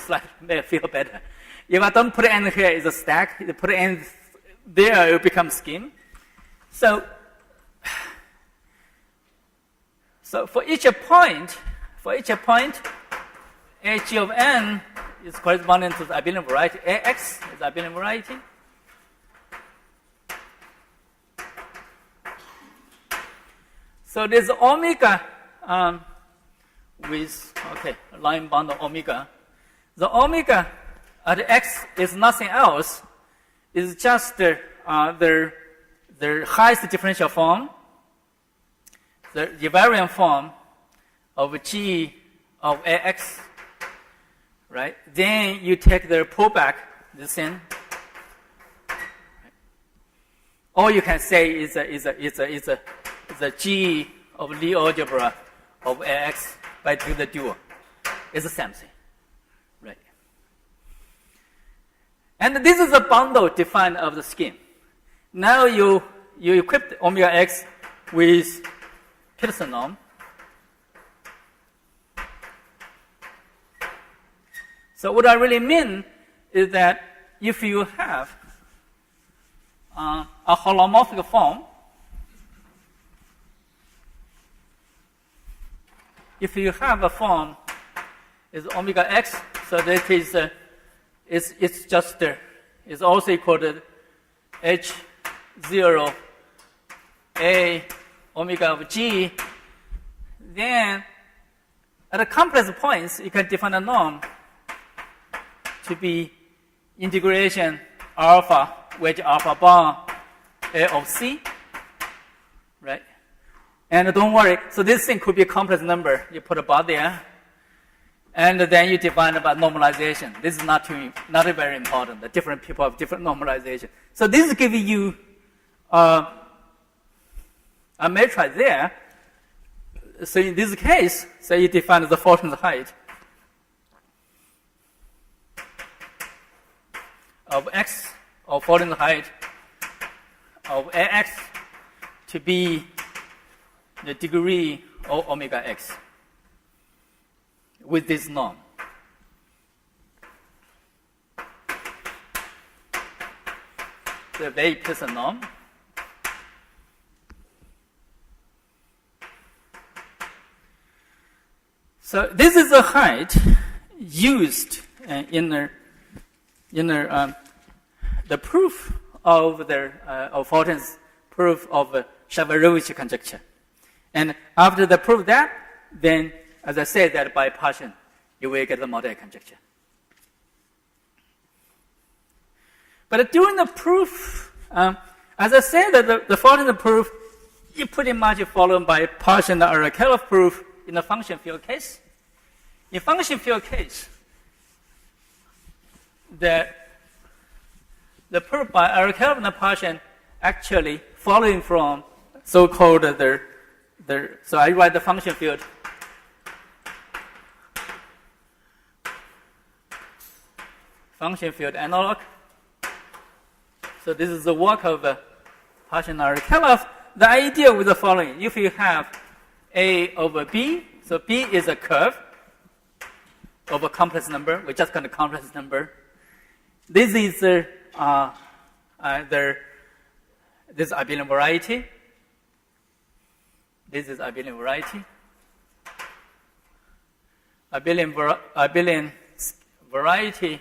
Speaker 2: feel better. If I don't put n here, it's a stack. If you put n there, it will become scheme. So for each point, H of n is corresponding to the abelian variety. Ax is the abelian variety. So there's omega with line bundle omega. The omega at x is nothing else. It's just the the highest differential form, the invariant form of G of AX, right? Then you take the pullback, this in. All you can say is a G of Lie algebra of AX by taking the dual. It's the same thing, right? And this is a bundle defined of the scheme. Now you equip omega x with Peterson norm. So what I really mean is that if you have a holomorphic form, if you have a form is omega x, so that is it's just it's also equal to H0 A omega of G, then at the complex points you can define a norm to be integration alpha, wedge alpha bar A of C, right? And don't worry, so this thing could be a complex number. You put a bar there, and then you define about normalization. This is not very important. The different people have different normalization. So this is giving you a matrix there. So in this case, so you define the Faltings height of x, or Faltings height of AX to be the degree of omega x with this norm. The very Pearson norm. So this is the height used in the proof of the of Faltings proof of Shafarevich conjecture. And after the proof that, then as I said that by partition, you will get the model conjecture. But during the proof, as I said that the Faltings proof, you pretty much followed by partition or Steklov proof in the function field case. In function field case, the proof by Steklov and the partition actually following from so-called so I write the function field analog. So this is the work of partition Steklov. The idea with the following: if you have A over B, so B is a curve of a complex number. We're just going to complex number. This is this abelian variety. This is abelian variety. Abelian variety.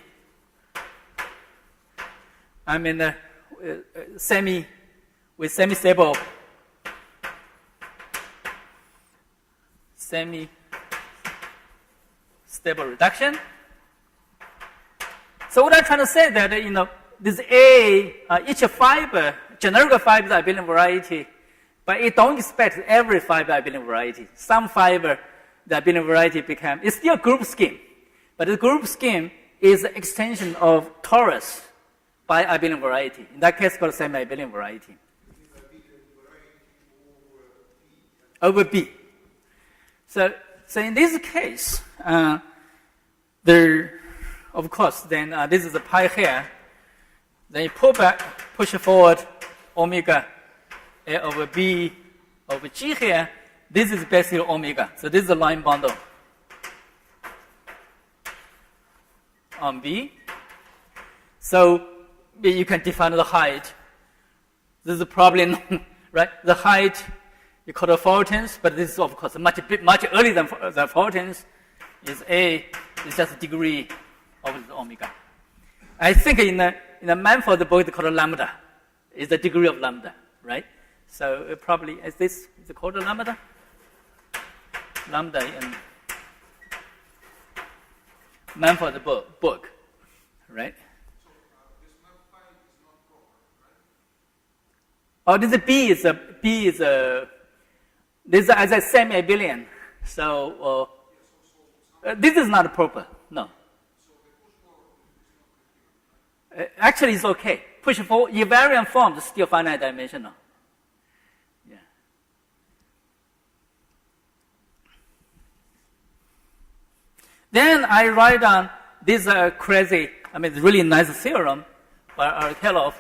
Speaker 2: I mean, semi-stable reduction. So what I'm trying to say that this each fiber, generic fiber is abelian variety, but it don't expect every fiber abelian variety. Some fiber, the abelian variety it's still a group scheme, but the group scheme is an extension of torus by abelian variety. In that case, called semi-abelian variety. Over B. So in this case, of course, then this is a pi here. Then you push forward omega A over B over G here. This is basically omega. So this is a line bundle on B. So you can define the height. This is probably right. The height you call it Faltings, but this is of course much earlier than Faltings. Is A is just a degree of the omega. I think in the Manford book they call it lambda. Is the degree of lambda, right? So it probably is it called a lambda? Lambda in Manford book, right? Oh, this is this is as a semi-abelian. So this is not proper. No. Actually, it's okay. Push forward. Invariant form is still finite dimensional. Yeah. Then I write down this crazy, really nice theorem by Steklov.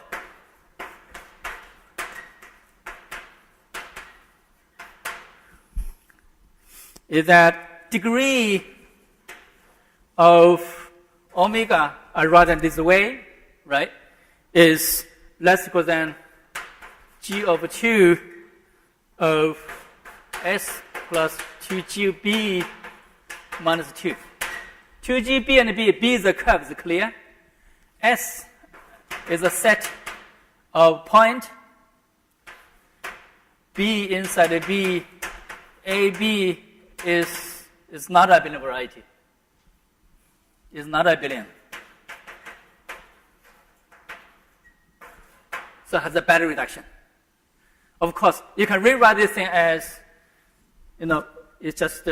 Speaker 2: Is that degree of omega, I write it this way, right, is less equal than G over 2 of S plus 2GB minus 2. 2GB and B is a curve, is clear. S is a set of point. B inside B, AB is not a abelian variety. It's not abelian. So it has a better reduction. Of course, you can rewrite this thing as, it's just,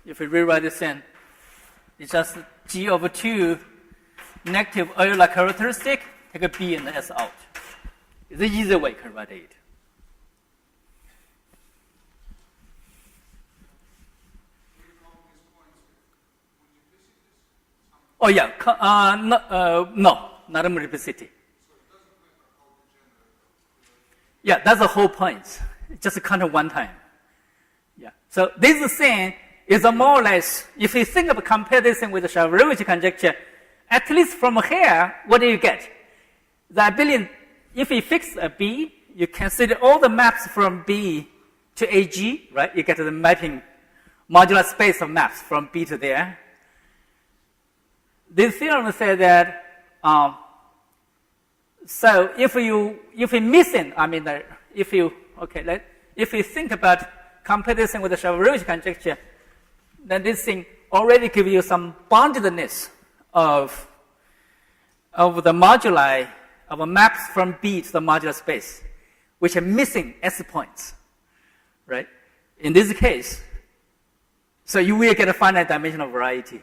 Speaker 2: if you rewrite this thing, it's just G over 2 negative Euler characteristic, take a B and S out. It's the easy way you can write it. Oh yeah, no, not a multiplicity. Yeah, that's the whole point. Just count one time. Yeah. So this thing is a more or less, if you think of compare this thing with the Shafarevich conjecture, at least from here, what do you get? The abelian, if you fix a B, you consider all the maps from B to AG, right? You get the mapping modular space of maps from B to there. This theorem says that so if you missing, if you think about compare this thing with the Shafarevich conjecture, then this thing already gives you some boundedness of the moduli of a maps from B to the modular space, which are missing S points, right? In this case, so you will get a finite dimensional variety.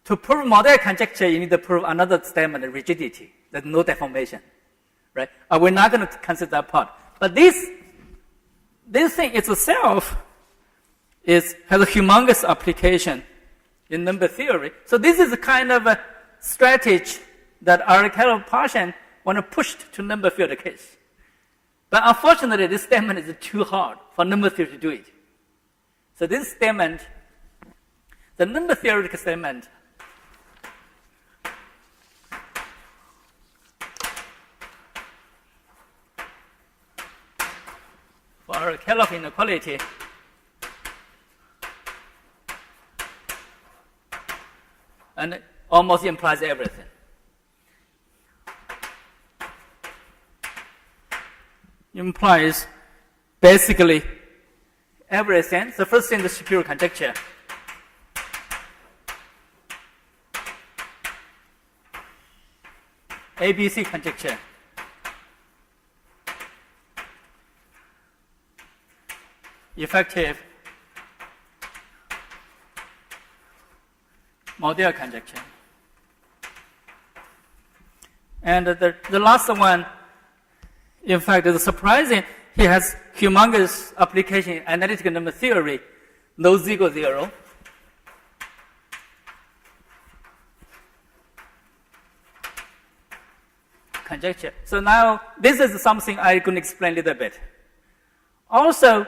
Speaker 2: To prove model conjecture, you need to prove another statement, rigidity. There's no deformation, right? We're not going to consider that part. But this thing itself has a humongous application in number theory. So this is a kind of a strategy that Steklov Parshin want to push to number field case. But unfortunately, this statement is too hard for number theory to do it. So this statement, the number theoretical statement, for Steklov inequality, and it almost implies everything. Implies basically everything. The first thing is the superior conjecture. ABC conjecture. Effective model conjecture. And the last one, in fact, is surprising. He has humongous application in analytical number theory, no zero. Conjecture. So now, this is something I'm going to explain a little bit. Also,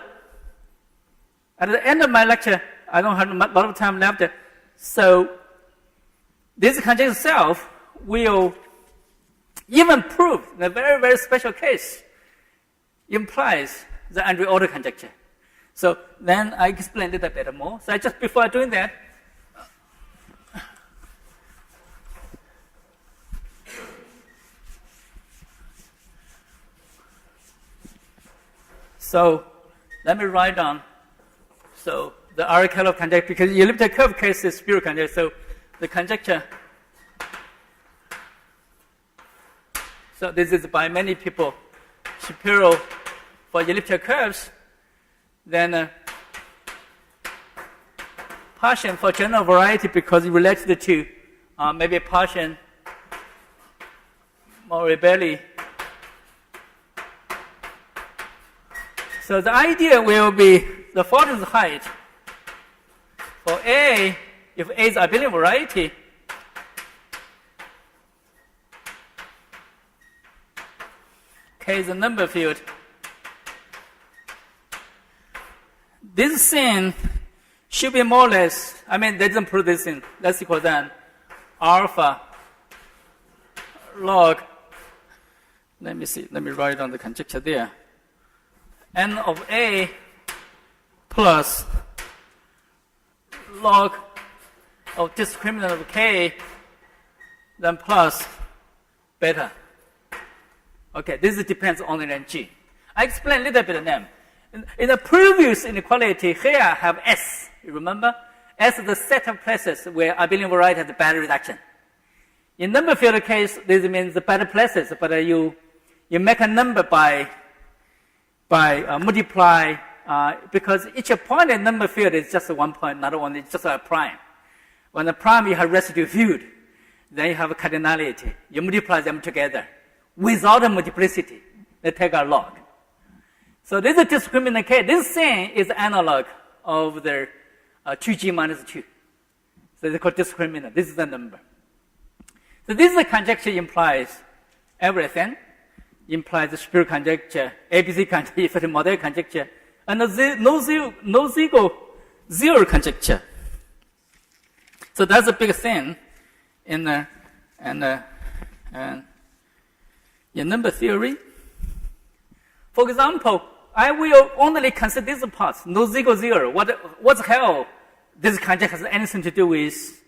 Speaker 2: at the end of my lecture, I don't have a lot of time left, so this conjecture itself will even prove, in a very, very special case, implies the Andrew-Otto conjecture. So then I explain a little bit more. So before doing that, so let me write down. So the Steklov conjecture, because elliptic curve case is pure conjecture, so the conjecture. So this is by many people Shapiro for elliptic curves, then Partian for general variety because it related to maybe Partian Moribelli. So the idea will be the Faltings height for A, if A is abelian variety, K is a number field. This thing should be more or less, I mean, they didn't put this in, less equal than alpha log, let me see, let me write down the conjecture there. N of A plus log of discriminant of K, then plus beta. Okay, this depends only on G. I explained a little bit of them. In the previous inequality, here I have S. You remember? S is the set of places where abelian variety has a beta reduction. In number field case, this means the beta places, but you make a number by multiply, because each point in number field is just one point, not one, it's just a prime. When the prime you have residue field, then you have a cardinality. You multiply them together without a multiplicity. They take a log. So this is discriminant K. This thing is analog of the 2G minus 2. So it's called discriminant. This is the number. So this is the conjecture implies everything. Implies the Shapiro conjecture, ABC conjecture, for the model conjecture, and the no zero conjecture. So that's a big thing in number theory. For example, I will only consider these parts, no zero. What the hell this conjecture has anything to do with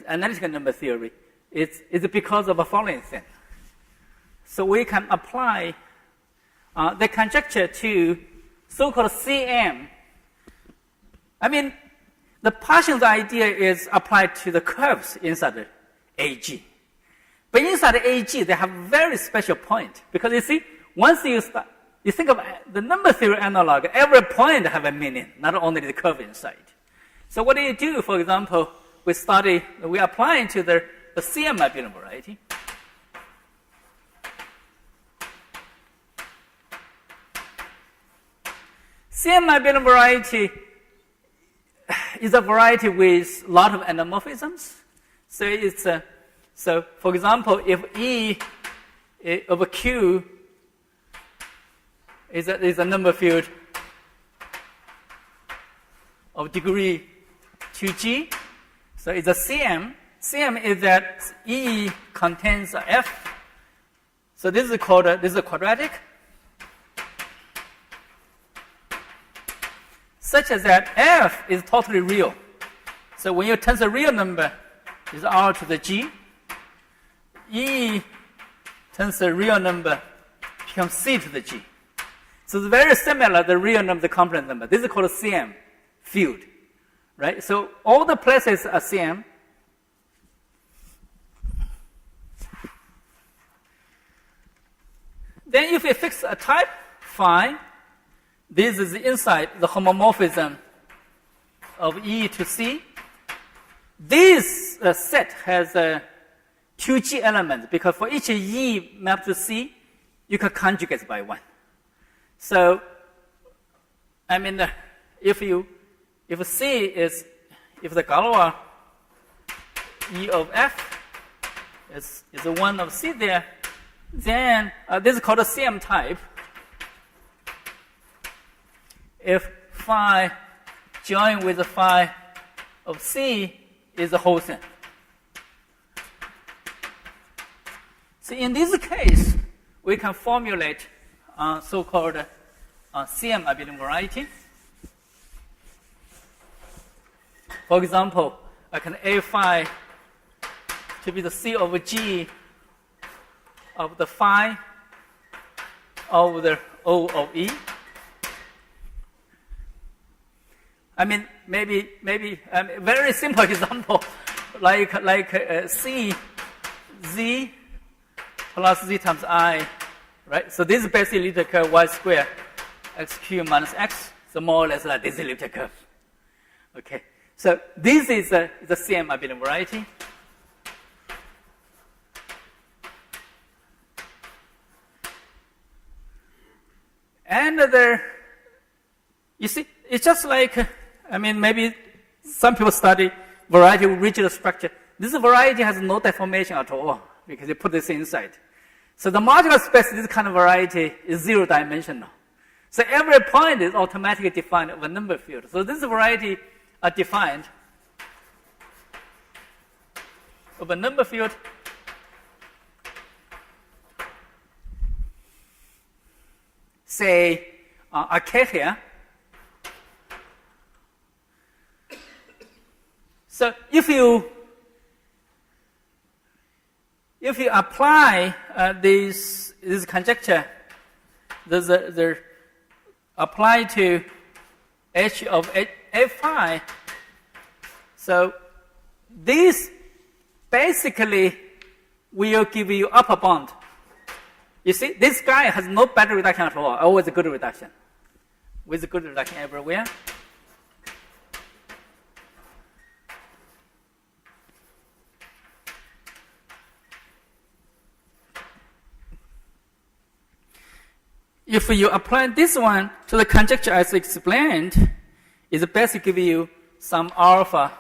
Speaker 2: analytical number theory? It's because of a following thing. So we can apply the conjecture to so-called CM. I mean, the Partian's idea is applied to the curves inside the AG. But inside the AG, they have very special point. Because you see, once you think of the number theory analog, every point have a meaning, not only the curve inside. So what do you do? For example, we apply into the CM abelian variety. CM abelian variety is a variety with a lot of anamorphisms. So for example, if E over Q is a number field of degree 2G, so it's a CM. CM is that E contains a F. So this is quadratic. Such as that F is totally real. So when you turn the real number, is R to the G. E turns the real number, becomes C to the G. So it's very similar, the real number, the complex number. This is called a CM field, right? So all the places are CM. Then if we fix a type, fine. This is inside the homomorphism of E to C. This set has 2G elements because for each E mapped to C, you can conjugate by 1. So, I mean, if C is, if the Galois E of F is a 1 of C there, then this is called a CM type. If phi joined with the phi of C is the whole thing. So in this case, we can formulate so-called CM abelian variety. For example, I can A phi to be the C over G of the phi of the O of E. I mean, maybe very simple example, like C, Z plus Z times I right? So this is basically elliptic curve y squared x cubed minus x, so more or less like this elliptic curve. Okay, so this is the CM abelian variety. And you see, it's just like, maybe some people study variety with rigid structure. This variety has no deformation at all because you put this inside. So the modular space, this kind of variety is zero-dimensional. So every point is automatically defined of a number field. So this variety are defined of a number field say a K here. So if you apply this conjecture, the apply to H of F phi, so this basically will give you upper bound. You see, this guy has no bad reduction at all, always a good reduction, with a good reduction everywhere. If you apply this one to the conjecture as explained, it basically give you some alpha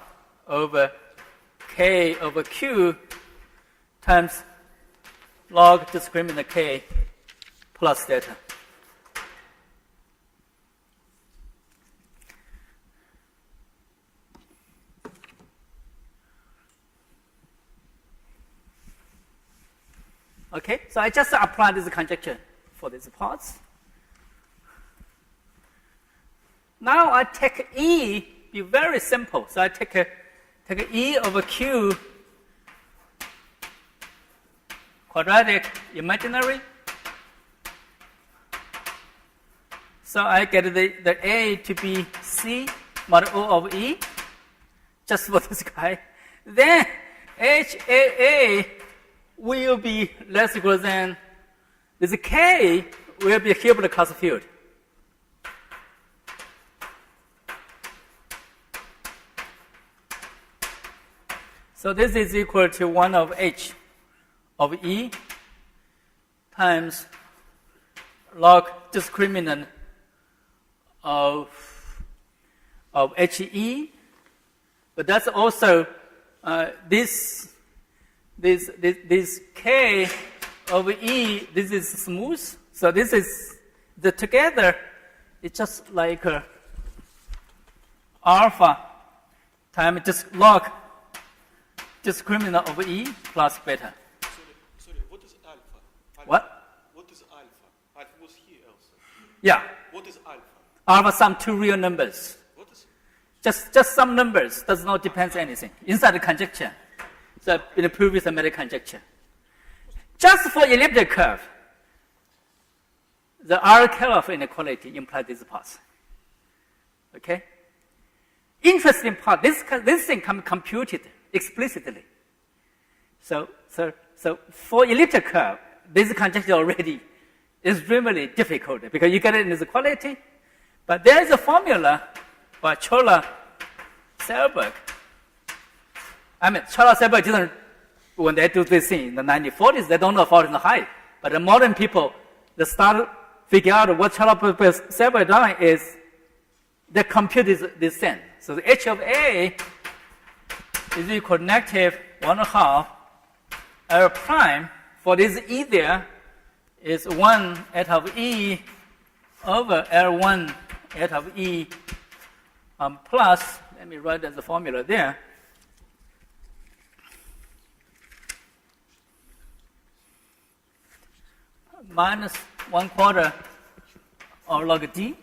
Speaker 2: over k over q times log discriminant k plus theta. Okay, so I just applied this conjecture for these parts. Now I take E, be very simple. So I take E over Q quadratic imaginary. So I get the A to be C mod O of E, just for this guy. Then HAA will be less equal than this K will be a Hilbert class field. So this is equal to 1 of H of E times log discriminant of HE, but that's also this K over E, this is smooth. So this is together, it's just like alpha times just log discriminant of E plus beta.
Speaker 4: Sorry, what is alpha?
Speaker 2: What?
Speaker 4: What is alpha? Alpha was here also.
Speaker 2: Yeah.
Speaker 4: What is alpha?
Speaker 2: Alpha some two real numbers.
Speaker 4: What is?
Speaker 2: Just some numbers, does not depend on anything. Inside the conjecture. So in the previous meta conjecture. Just for elliptic curve, the R-curve inequality implies this part. Okay? Interesting part, this thing can be computed explicitly. So for elliptic curve, this conjecture already is really difficult because you get it in this quality, but there is a formula by Chola-Selberg. Chola-Selberg didn't, when they do this thing in the 1940s, they don't know Faltings high. But the modern people, they start figure out what Chola-Selberg done is they compute this thing. So the H of A is equal to negative 1/2 L prime. For this E there is 1 eta of E over L1 eta of E plus, let me write as a formula there, minus 1/4 of log D.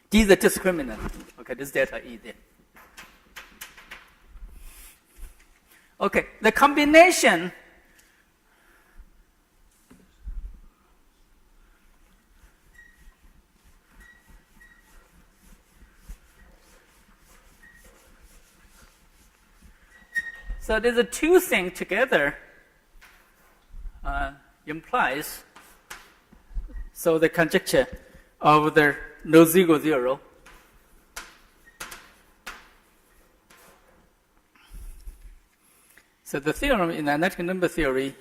Speaker 2: D is the discriminant. Okay, this delta E there. Okay, the combination so there's a two things together. implies, so the conjecture of the no zero zero. So the theorem in analytic number theory,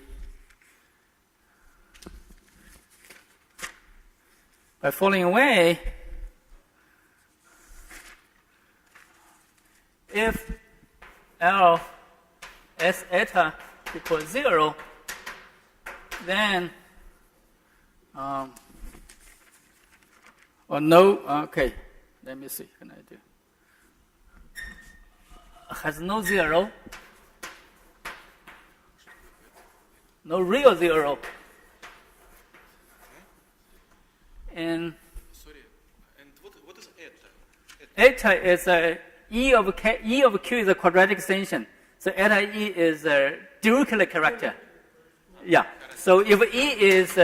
Speaker 2: by falling away, if L S eta equals 0, then okay, let me see, can I do? Has no zero, no real zero. And
Speaker 4: Sorry, and what is eta?
Speaker 2: eta is E of Q is a quadratic extension. So eta E is a Dirichlet character. Yeah. So if E is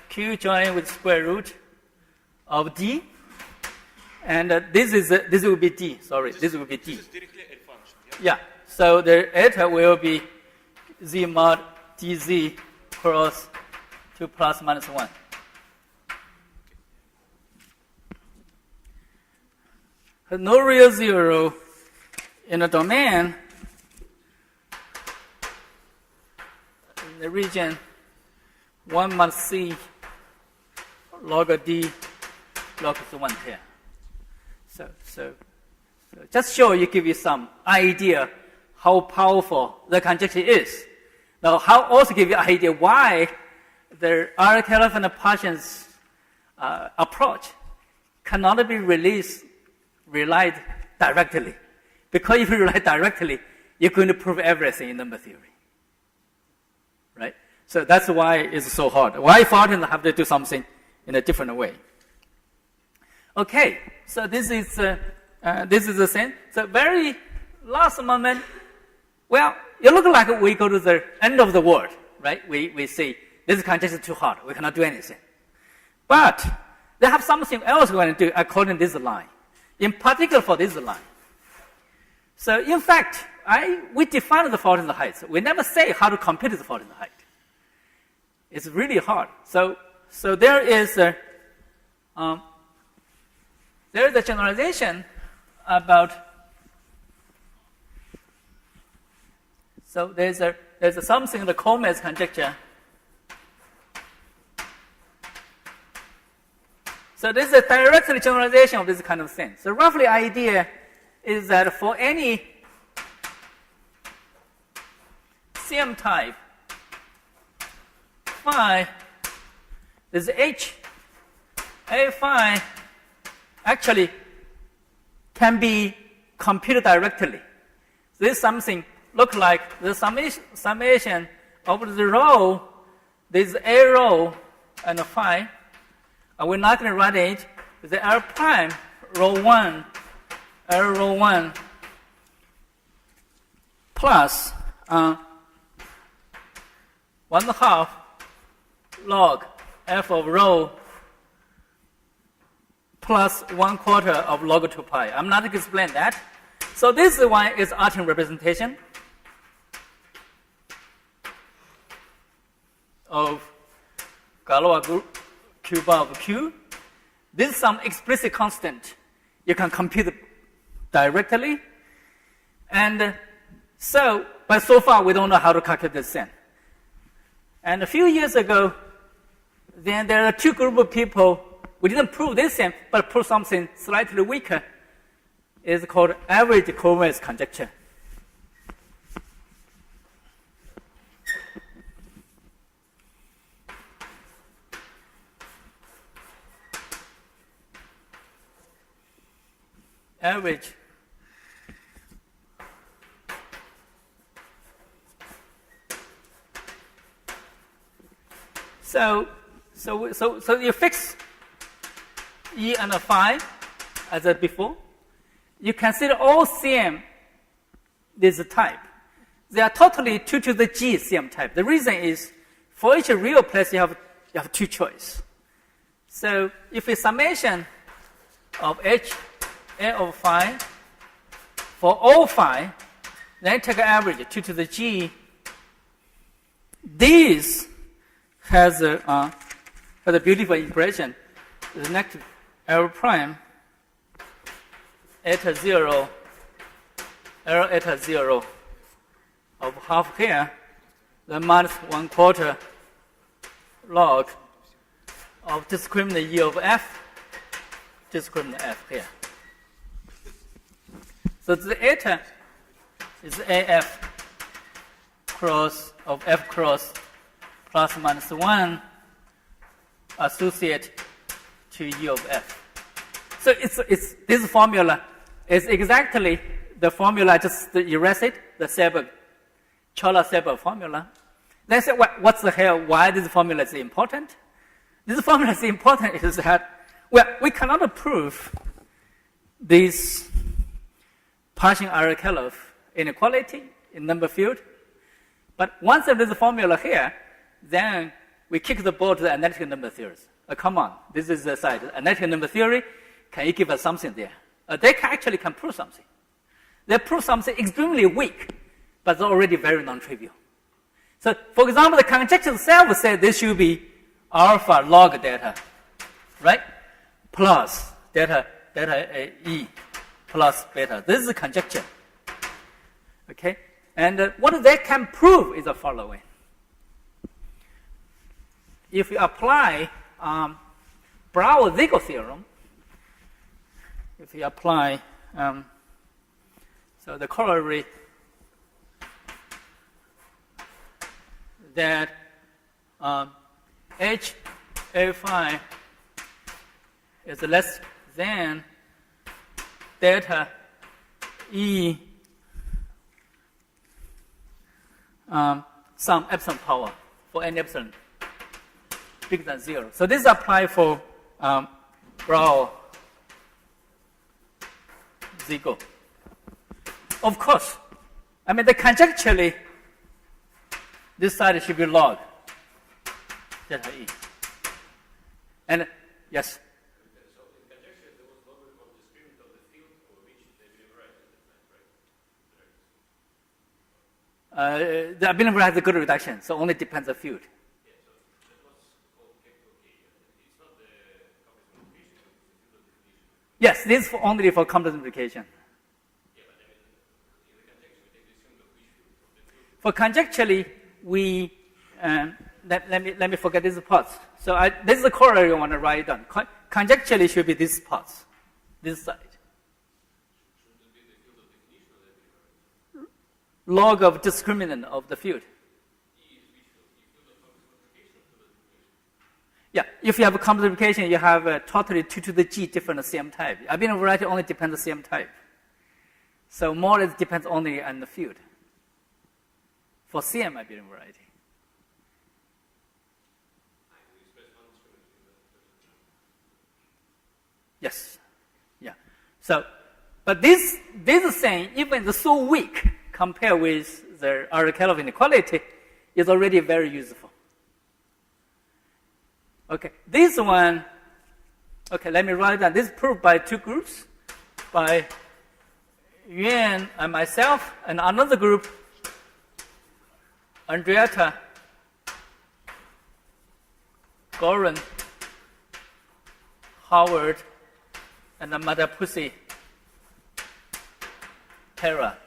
Speaker 2: Q joined with square root of D, and this will be D. Sorry, this will be D.
Speaker 4: This is directly a function.
Speaker 2: Yeah. So the eta will be Z mod dz cross 2 plus minus 1. No real zero in the domain in the region 1 mod C log of D log is 1/10. So just show you, give you some idea how powerful the conjecture is. Now, how also give you an idea why the Arkelov and Parsons approach cannot be relied directly. Because if you rely directly, you're going to prove everything in number theory. Right? So that's why it's so hard. Why Faltings have to do something in a different way. Okay, so this is the same. So very last moment, well, it looks like we go to the end of the world, right? We say, this conjecture is too hard, we cannot do anything. But they have something else we're going to do according to this line, in particular for this line. So in fact, we define the Faltings height. We never say how to compute the Faltings height. It's really hard. So there is a generalization about. So there's something in the Colmez conjecture. So this is a direct generalization of this kind of thing. So roughly idea is that for any CM type phi, this H A phi actually can be computed directly. This is something look like the summation of the row, this A row and phi. We're not going to write it. The L prime row 1, L row 1 plus 1/2 log f of row plus 1/4 of log 2 pi. I'm not going to explain that. So this one is Artin representation of Galois group Q bar of Q. This is some explicit constant. You can compute directly. And but so far we don't know how to calculate this thing. And a few years ago, then there are two groups of people. We didn't prove this thing, but prove something slightly weaker. It's called average Colmez conjecture. Average so you fix E and phi as before. You consider all CM this type. They are totally 2 to the G CM type. The reason is for each real place you have two choices. So if a summation of H A of phi for all phi, then take an average 2 to the G. These has a beautiful impression. The next L prime eta 0, L eta 0 of half here, then minus 1/4 log of discriminant E of F, discriminant F here. So the eta is AF cross of F cross plus minus 1 associate to E of F. So it's this formula is exactly the formula, I just erase it, the Chola-Seberg formula. Then say, what's the hell, why this formula is important? This formula is important is that, well, we cannot prove this Parshin-Arakelov inequality in number field. But once there is a formula here, then we kick the ball to the analytic number theories. Come on, this is the side. Analytic number theory, can you give us something there? They actually can prove something. They prove something extremely weak, but it's already very non-trivial. So, for example, the conjecture itself said this should be alpha log delta, right? Plus delta E plus beta. This is the conjecture. Okay? And what they can prove is the following. If you apply Brauer-Ziegel theorem, if you apply, so the corollary that H A phi is less than delta E some epsilon power for n epsilon bigger than 0. So this applies for Brauer-Ziegel. Of course, I mean, conjecturally, this side should be log delta E. And yes?
Speaker 3: So in conjecture, there was logarithm of discriminant of the field over which they derivative right?
Speaker 2: The ability has a good reduction, so only depends on field.
Speaker 3: Yeah, so that was called capital K. It's not the compactification, it's the field of definition.
Speaker 2: Yes, this is only for compactification.
Speaker 3: Yeah, but I mean, in the conjecture, we take the assumed of which field? Of the field.
Speaker 2: For conjecturally, we let me forget these parts. So this is the corollary I want to write down. Conjecturally should be these parts, this side.
Speaker 3: Shouldn't it be the field of definition of the field?
Speaker 2: Log of discriminant of the field.
Speaker 3: E is which field? The field of compactification to the definition.
Speaker 2: Yeah, if you have a compactification, you have totally 2 to the G different CM type. Abelian variety only depends on CM type. So more or less depends only on the field. For CM abelian variety. Yes. Yeah. So, but this is saying even it's so weak compared with the Arakelov inequality is already very useful. Okay, this one, okay, let me write down. This is proved by 2 groups, by Yuan and myself, and another group, Andrietta, Goran, Howard, and Madapusi, Terra.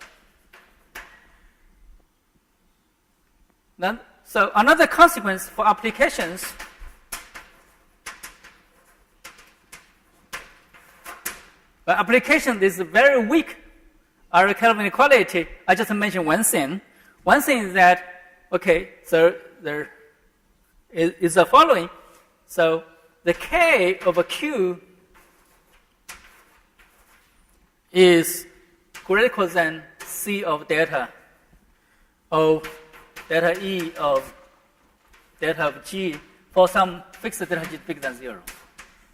Speaker 2: Then, so another consequence for applications, application is very weak Arakelov inequality. I just mentioned one thing. One thing is that, okay, so there is the following. So the K over Q is greater than C of delta E of delta of G for some fixed delta G bigger than 0.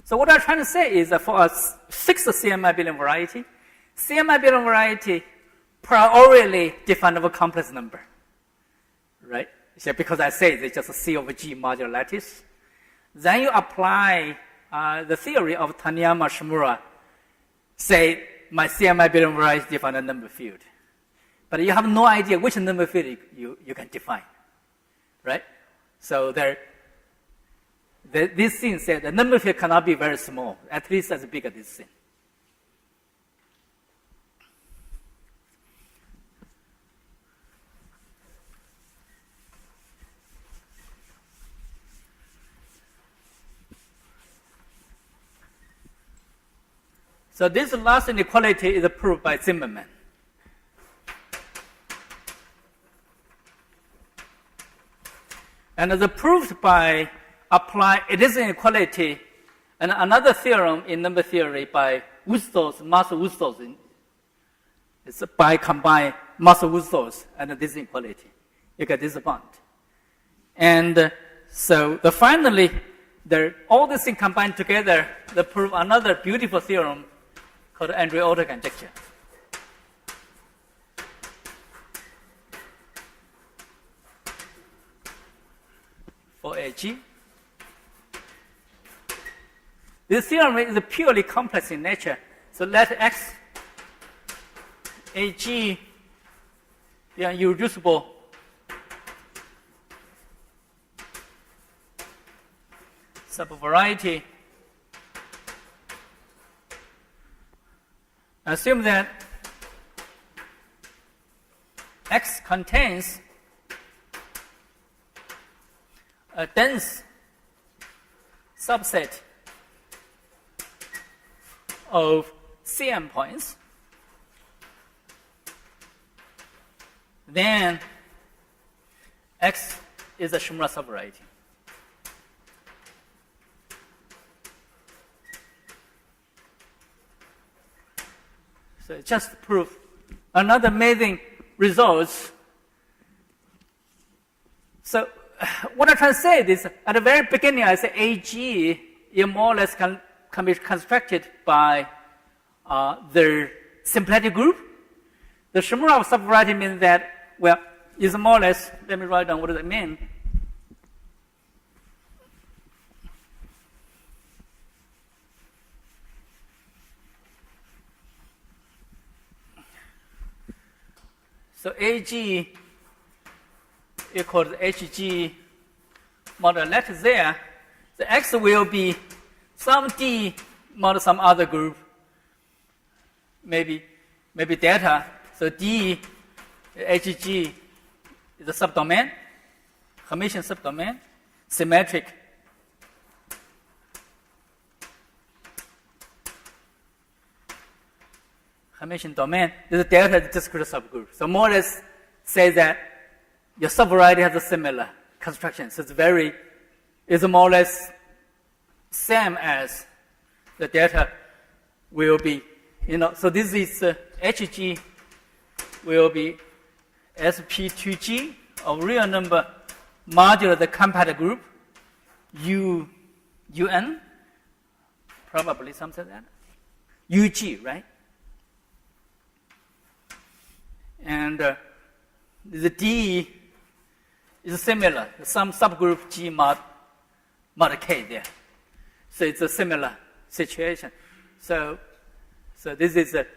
Speaker 2: So what I'm trying to say is that for a fixed CM abelian variety, CM abelian variety priorly definable complex number, right? So because I say it's just a C over G modular lattice. Then you apply the theory of Taniyama Shimura, say my CM abelian variety define a number field. But you have no idea which number field you can define, right? So there, this thing said the number field cannot be very small, at least as big as this thing. So this last inequality is proved by Zimmermann. And it's proved by it is inequality and another theorem in number theory by Math-Net.Ru. It's by combine Math-Net.Ru and this inequality. You get this bond. And so finally, all these things combined together, they prove another beautiful theorem called Andrew-Otto conjecture. For AG. This theorem is purely complex in nature. So let X AG be an irreducible subvariety. Assume that X contains a dense subset of CM points, then X is a Shimura subvariety. So just prove another amazing results. So what I'm trying to say is, at the very beginning, I say AG is more or less can be constructed by the symplectic group. The Shimura subvariety means that, well, is more or less, let me write down what does it mean. So AG equals HG mod let there. The X will be some D mod some other group, maybe delta. So D, HG is a subdomain, Hermitian subdomain, symmetric. Hermitian domain, the delta is a discrete subgroup. So more or less say that your subvariety has a similar construction. So it's more or less same as the delta will be, so this is HG will be SP2G of real number modulo the compact group UN, probably something like that, UG, right? And the D is similar, some subgroup G mod K there. So it's a similar situation. So this is it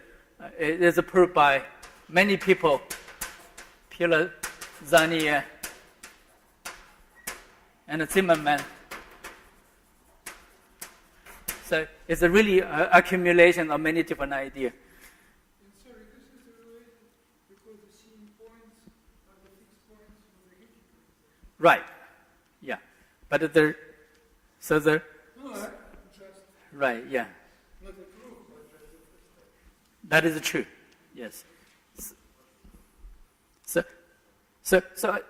Speaker 2: is approved by many people, Piller, Zanier, and Zimmermann. So it's a really accumulation of many different ideas.
Speaker 1: Sorry, this is related because the scene points are the fixed points of the integral.
Speaker 2: Right. Yeah. But
Speaker 1: No, just
Speaker 2: right, yeah.
Speaker 1: not a proof, but just a first step.
Speaker 2: That is true. Yes.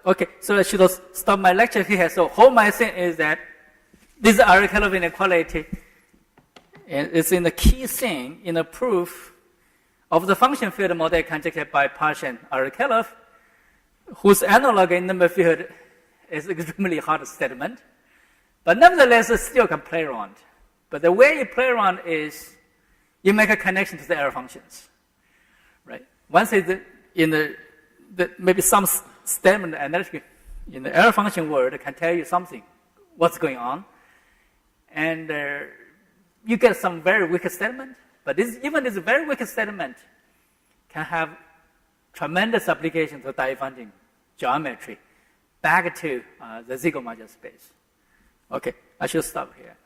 Speaker 2: Okay. So I should stop my lecture here. So whole my thing is that this Arkelov inequality is in the key thing in the proof of the function field model conjectured by Parshin Arkelov, whose analog in number field is extremely hard statement. But nevertheless, it still can play around. But the way you play around is you make a connection to the error functions, right? Once it's in the maybe some statement analytically in the error function world can tell you something, what's going on, and you get some very weak statement. But even this very weak statement can have tremendous application to diverging geometry back to the Ziegler module space. Okay. I should stop here.